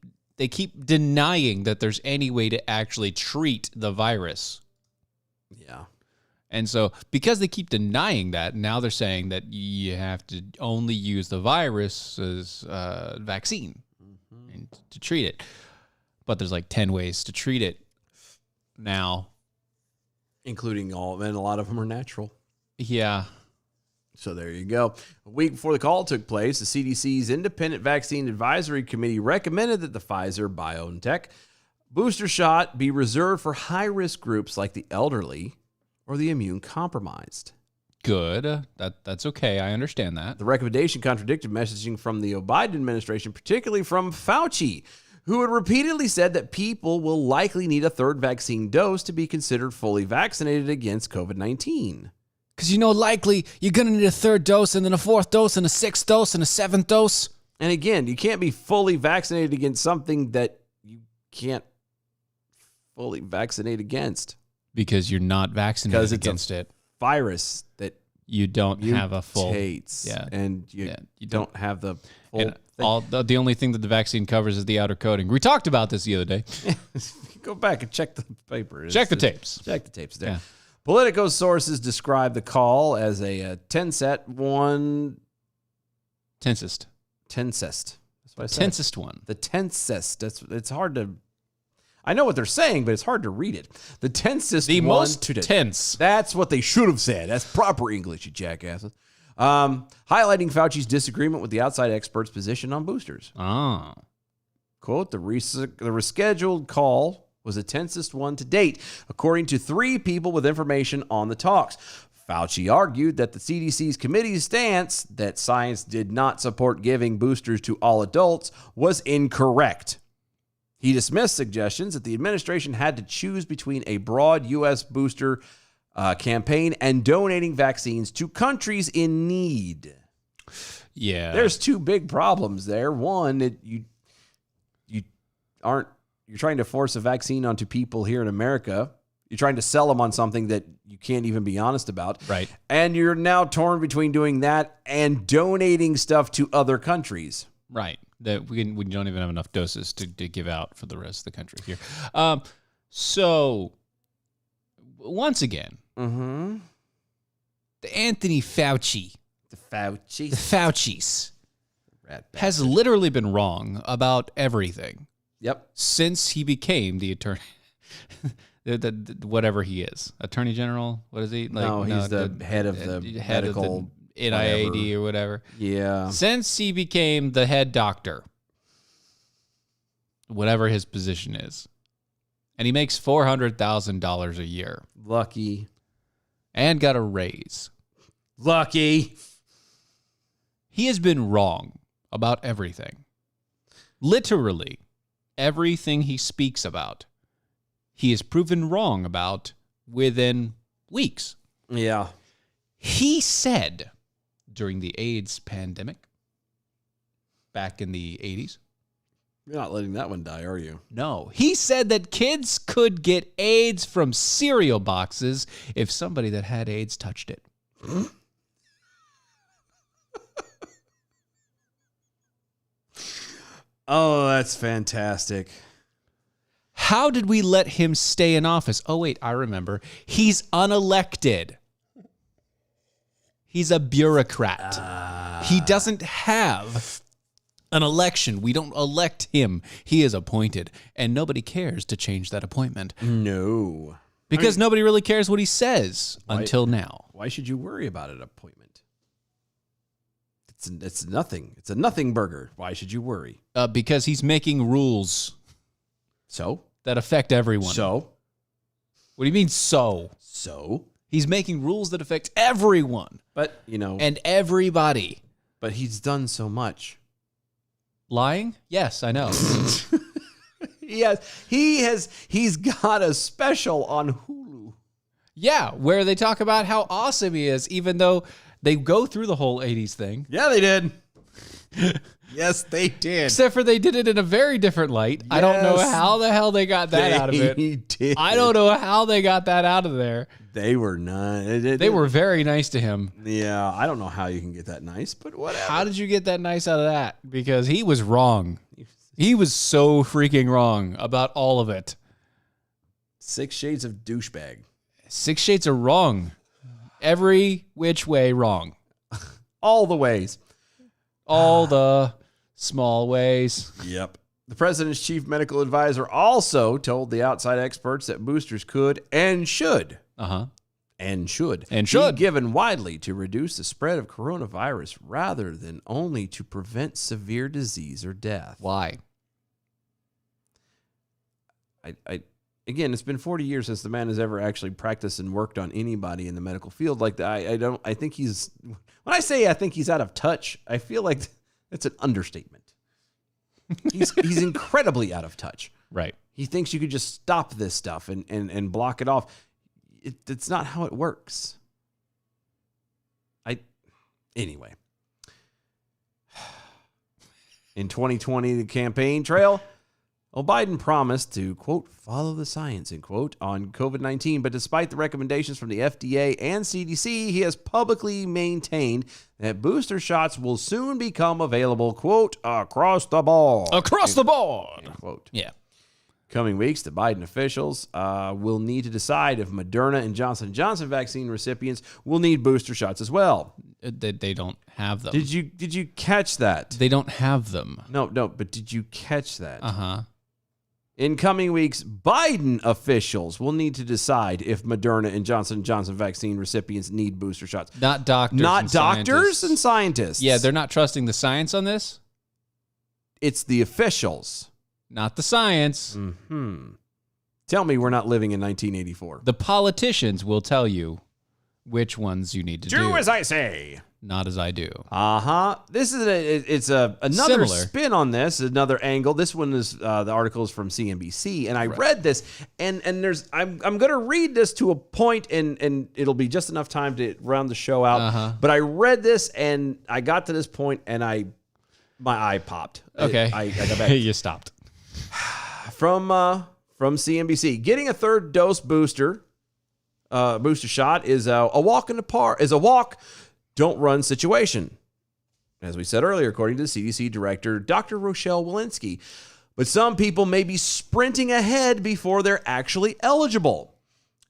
denying that there's any way to actually treat the virus. Yeah. And so because they keep denying that, now they're saying that you have to only use the virus as vaccine and to treat it. But there's like 10 ways to treat it now. Including and a lot of them are natural. Yeah. So there you go. A week before the call took place, the CDC's Independent Vaccine Advisory Committee recommended that the Pfizer-BioNTech booster shot be reserved for high-risk groups like the elderly or the immune-compromised. Good. That's okay. I understand that. The recommendation contradicted messaging from the Biden administration, particularly from Fauci, who had repeatedly said that people will likely need a third vaccine dose to be considered fully vaccinated against COVID-19. Because likely you're going to need a third dose and then a fourth dose and a sixth dose and a seventh dose. And again, you can't be fully vaccinated against something that you can't fully vaccinate against. Because you're not vaccinated Because it's against it. Virus that You don't have a full... mutates, Yeah. and you don't have the full And thing. the only thing that the vaccine covers is the outer coating. We talked about this the other day. Go back and check the paper. Check the tapes. Check the tapes there. Yeah. Politico sources describe the call as a tensest one. Tensest. Tensest. That's what I said. Tensest one. The tensest. It's hard to. I know what they're saying, but it's hard to read it. The tensest. The one most to tense. That's what they should have said. That's proper English, you jackasses. Highlighting Fauci's disagreement with the outside experts' position on boosters. Oh. Quote, the rescheduled call was the tensest one to date, according to 3 people with information on the talks. Fauci argued that the CDC's committee's stance that science did not support giving boosters to all adults was incorrect. He dismissed suggestions that the administration had to choose between a broad U.S. booster campaign and donating vaccines to countries in need. Yeah. There's 2 big problems there. One, you're trying to force a vaccine onto people here in America. You're trying to sell them on something that you can't even be honest about. Right. And you're now torn between doing that and donating stuff to other countries. Right. That we don't even have enough doses to give out for the rest of the country here. So, once again, the Anthony Fauci, The Fauci. the Faucis, has literally been wrong about everything Yep. since he became the attorney, the whatever he is, attorney general. What is he? No, he's the head of the head medical of the NIAID or whatever. Yeah. Since he became the head doctor, whatever his position is, and he makes $400,000 a year Lucky. and got a raise. Lucky. He has been wrong about everything. Literally, everything he speaks about, he is proven wrong about within weeks. Yeah. He said during the AIDS pandemic back in the 80s. You're not letting that one die, are you? No, he said that kids could get AIDS from cereal boxes if somebody that had AIDS touched it. Oh, that's fantastic. How did we let him stay in office? Oh, wait, I remember. He's unelected. He's a bureaucrat. He doesn't have an election. We don't elect him. He is appointed, and nobody cares to change that appointment No. because nobody really cares what he says until now. Why should you worry about an appointment? It's nothing. It's a nothing burger. Why should you worry? Because he's making rules So? that affect everyone. So? What do you mean, so? So? He's making rules that affect everyone But, you know, and everybody. but he's done so much. Lying? Yes, I know. He's got a special on Hulu. Yeah, where they talk about how awesome he is, even though they go through the whole 80s thing. Yeah, they did. Yes, they did. Except for they did it in a very different light. I don't know Yes, how the hell they got that out of it. They did. I don't know how they got that out of there. They were not. They were very nice to him. Yeah, I don't know how you can get that nice, but whatever. How did you get that nice out of that? Because he was wrong. He was so freaking wrong about all of it. 6 Shades of douchebag. 6 Shades of wrong. Every which way wrong. All the ways. All the small ways. Yep. The president's chief medical advisor also told the outside experts that boosters could and should should be given widely to reduce the spread of coronavirus rather than only to prevent severe disease or death. Why? Again, it's been 40 years since the man has ever actually practiced and worked on anybody in the medical field like that. I think he's, when I say I think he's out of touch, I feel like that's an understatement. He's incredibly out of touch. Right. He thinks you could just stop this stuff and block it off. It's not how it works. Anyway. In 2020, the campaign trail, Biden promised to, quote, follow the science, end quote, on COVID-19. But despite the recommendations from the FDA and CDC, he has publicly maintained that booster shots will soon become available, quote, across the board. Across the board. End quote. Yeah. Coming weeks, the Biden officials will need to decide if Moderna and Johnson & Johnson vaccine recipients will need booster shots as well. They don't have them. Did you catch that? They don't have them. No, but did you catch that? Uh-huh. In coming weeks, Biden officials will need to decide if Moderna and Johnson & Johnson vaccine recipients need booster shots. Not doctors. Not and doctors scientists. and scientists. Yeah, they're not trusting the science on this. It's the officials. Not the science. Tell me we're not living in 1984. The politicians will tell you which ones you need to do. Do as I say. Not as I do. This is another Similar. spin on this, another angle. This one is the article is from CNBC, and I read this, and there's I'm going to read this to a point, and it'll be just enough time to round the show out. But I read this, and I got to this point, and my eye popped. Okay, I got back. You stopped. From CNBC, getting a third dose booster shot is a walk in the park. Is a walk. Don't run situation, as we said earlier, according to the CDC director, Dr. Rochelle Walensky. But some people may be sprinting ahead before they're actually eligible.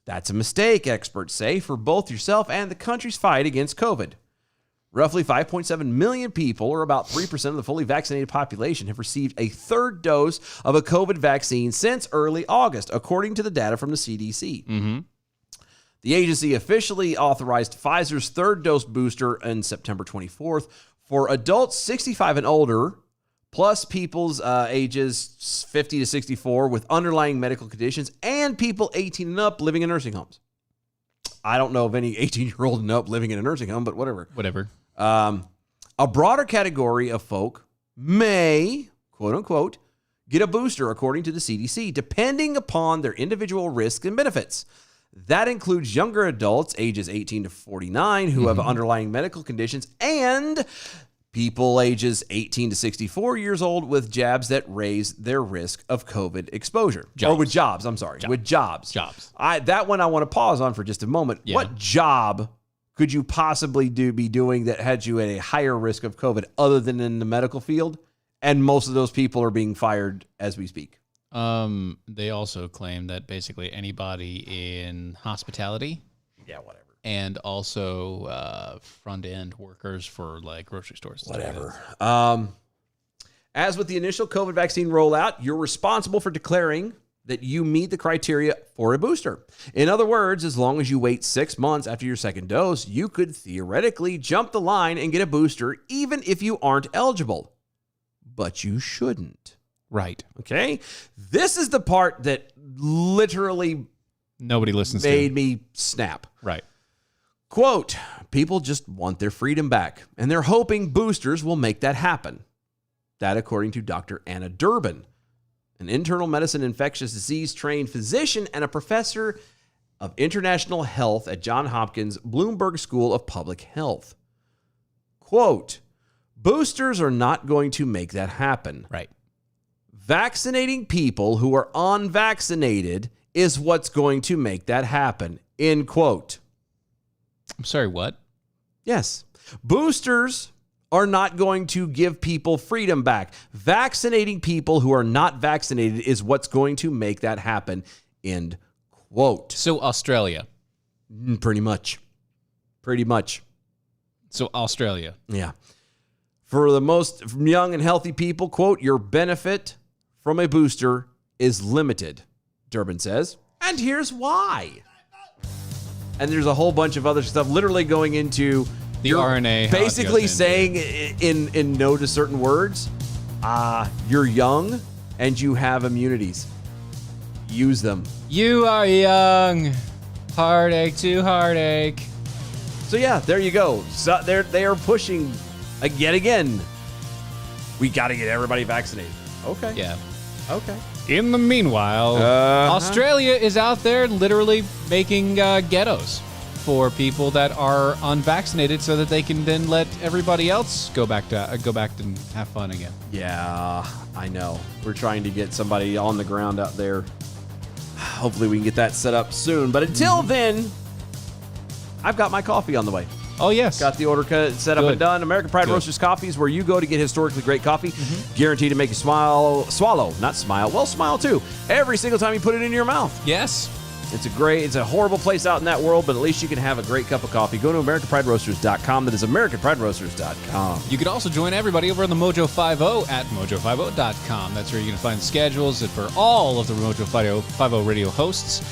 That's a mistake, experts say, for both yourself and the country's fight against COVID. Roughly 5.7 million people, or about 3% of the fully vaccinated population, have received a third dose of a COVID vaccine since early August, according to the data from the CDC. The agency officially authorized Pfizer's third dose booster on September 24th for adults 65 and older, plus people's ages 50 to 64 with underlying medical conditions, and people 18 and up living in nursing homes. I don't know of any 18-year-old and up living in a nursing home, but whatever. A broader category of folk may, quote unquote, get a booster according to the CDC, depending upon their individual risks and benefits. That includes younger adults, ages 18 to 49, who have underlying medical conditions, and people ages 18 to 64 years old with jabs that raise their risk of COVID exposure. Or with jobs, I'm sorry. With jobs. That one I want to pause on for just a moment. Yeah. What job could you possibly be doing that had you at a higher risk of COVID other than in the medical field? And most of those people are being fired as we speak. They also claim that basically anybody in hospitality. Yeah, whatever. And also front end workers for like grocery stores. Whatever. As with the initial COVID vaccine rollout, you're responsible for declaring that you meet the criteria for a booster. In other words, as long as you wait 6 months after your second dose, you could theoretically jump the line and get a booster even if you aren't eligible. But you shouldn't. Right. Okay? This is the part that literally nobody listens made me snap. Right. Quote, people just want their freedom back, and they're hoping boosters will make that happen. That according to Dr. Anna Durbin, an internal medicine infectious disease trained physician and a professor of international health at Johns Hopkins Bloomberg School of Public Health. Quote, boosters are not going to make that happen. Right. Vaccinating people who are unvaccinated is what's going to make that happen. End quote. I'm sorry, what? Yes. Boosters are not going to give people freedom back. Vaccinating people who are not vaccinated is what's going to make that happen. End quote. So Australia. Pretty much. So Australia. Yeah. For the most young and healthy people, quote, your benefit from a booster is limited, Durbin says. And here's why. and there's a whole bunch of other stuff literally going into The RNA, how it basically goes saying in no to certain words, you're young and you have immunities. Use them. You are young. Heartache to heartache. So yeah, there you go. So they are pushing yet again. We got to get everybody vaccinated. Okay. Yeah. Okay. In the meanwhile, Australia is out there literally making ghettos for people that are unvaccinated, so that they can then let everybody else go back and have fun again. Yeah, I know. We're trying to get somebody on the ground out there. Hopefully we can get that set up soon. But until then, I've got my coffee on the way. Oh yes. Got the order set up Good. and done. American Pride Good. Roasters Coffee is where you go to get historically great coffee. Guaranteed to make you swallow, not smile. Well, smile too. Every single time you put it in your mouth. Yes. It's a horrible place out in that world, but at least you can have a great cup of coffee. Go to AmericanPrideRoasters.com. That is AmericanPrideRoasters.com. You can also join everybody over on the Mojo 50 at Mojo50.com. That's where you can find schedules for all of the Mojo 50 radio hosts.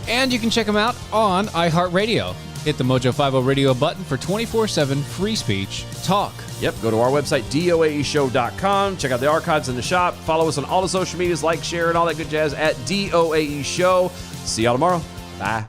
And you can check them out on iHeartRadio. Hit the Mojo 50 radio button for 24/7 free speech talk. Yep, go to our website, doaeshow.com. Check out the archives in the shop. Follow us on all the social medias, like, share, and all that good jazz at DOAE Show. See y'all tomorrow. Bye.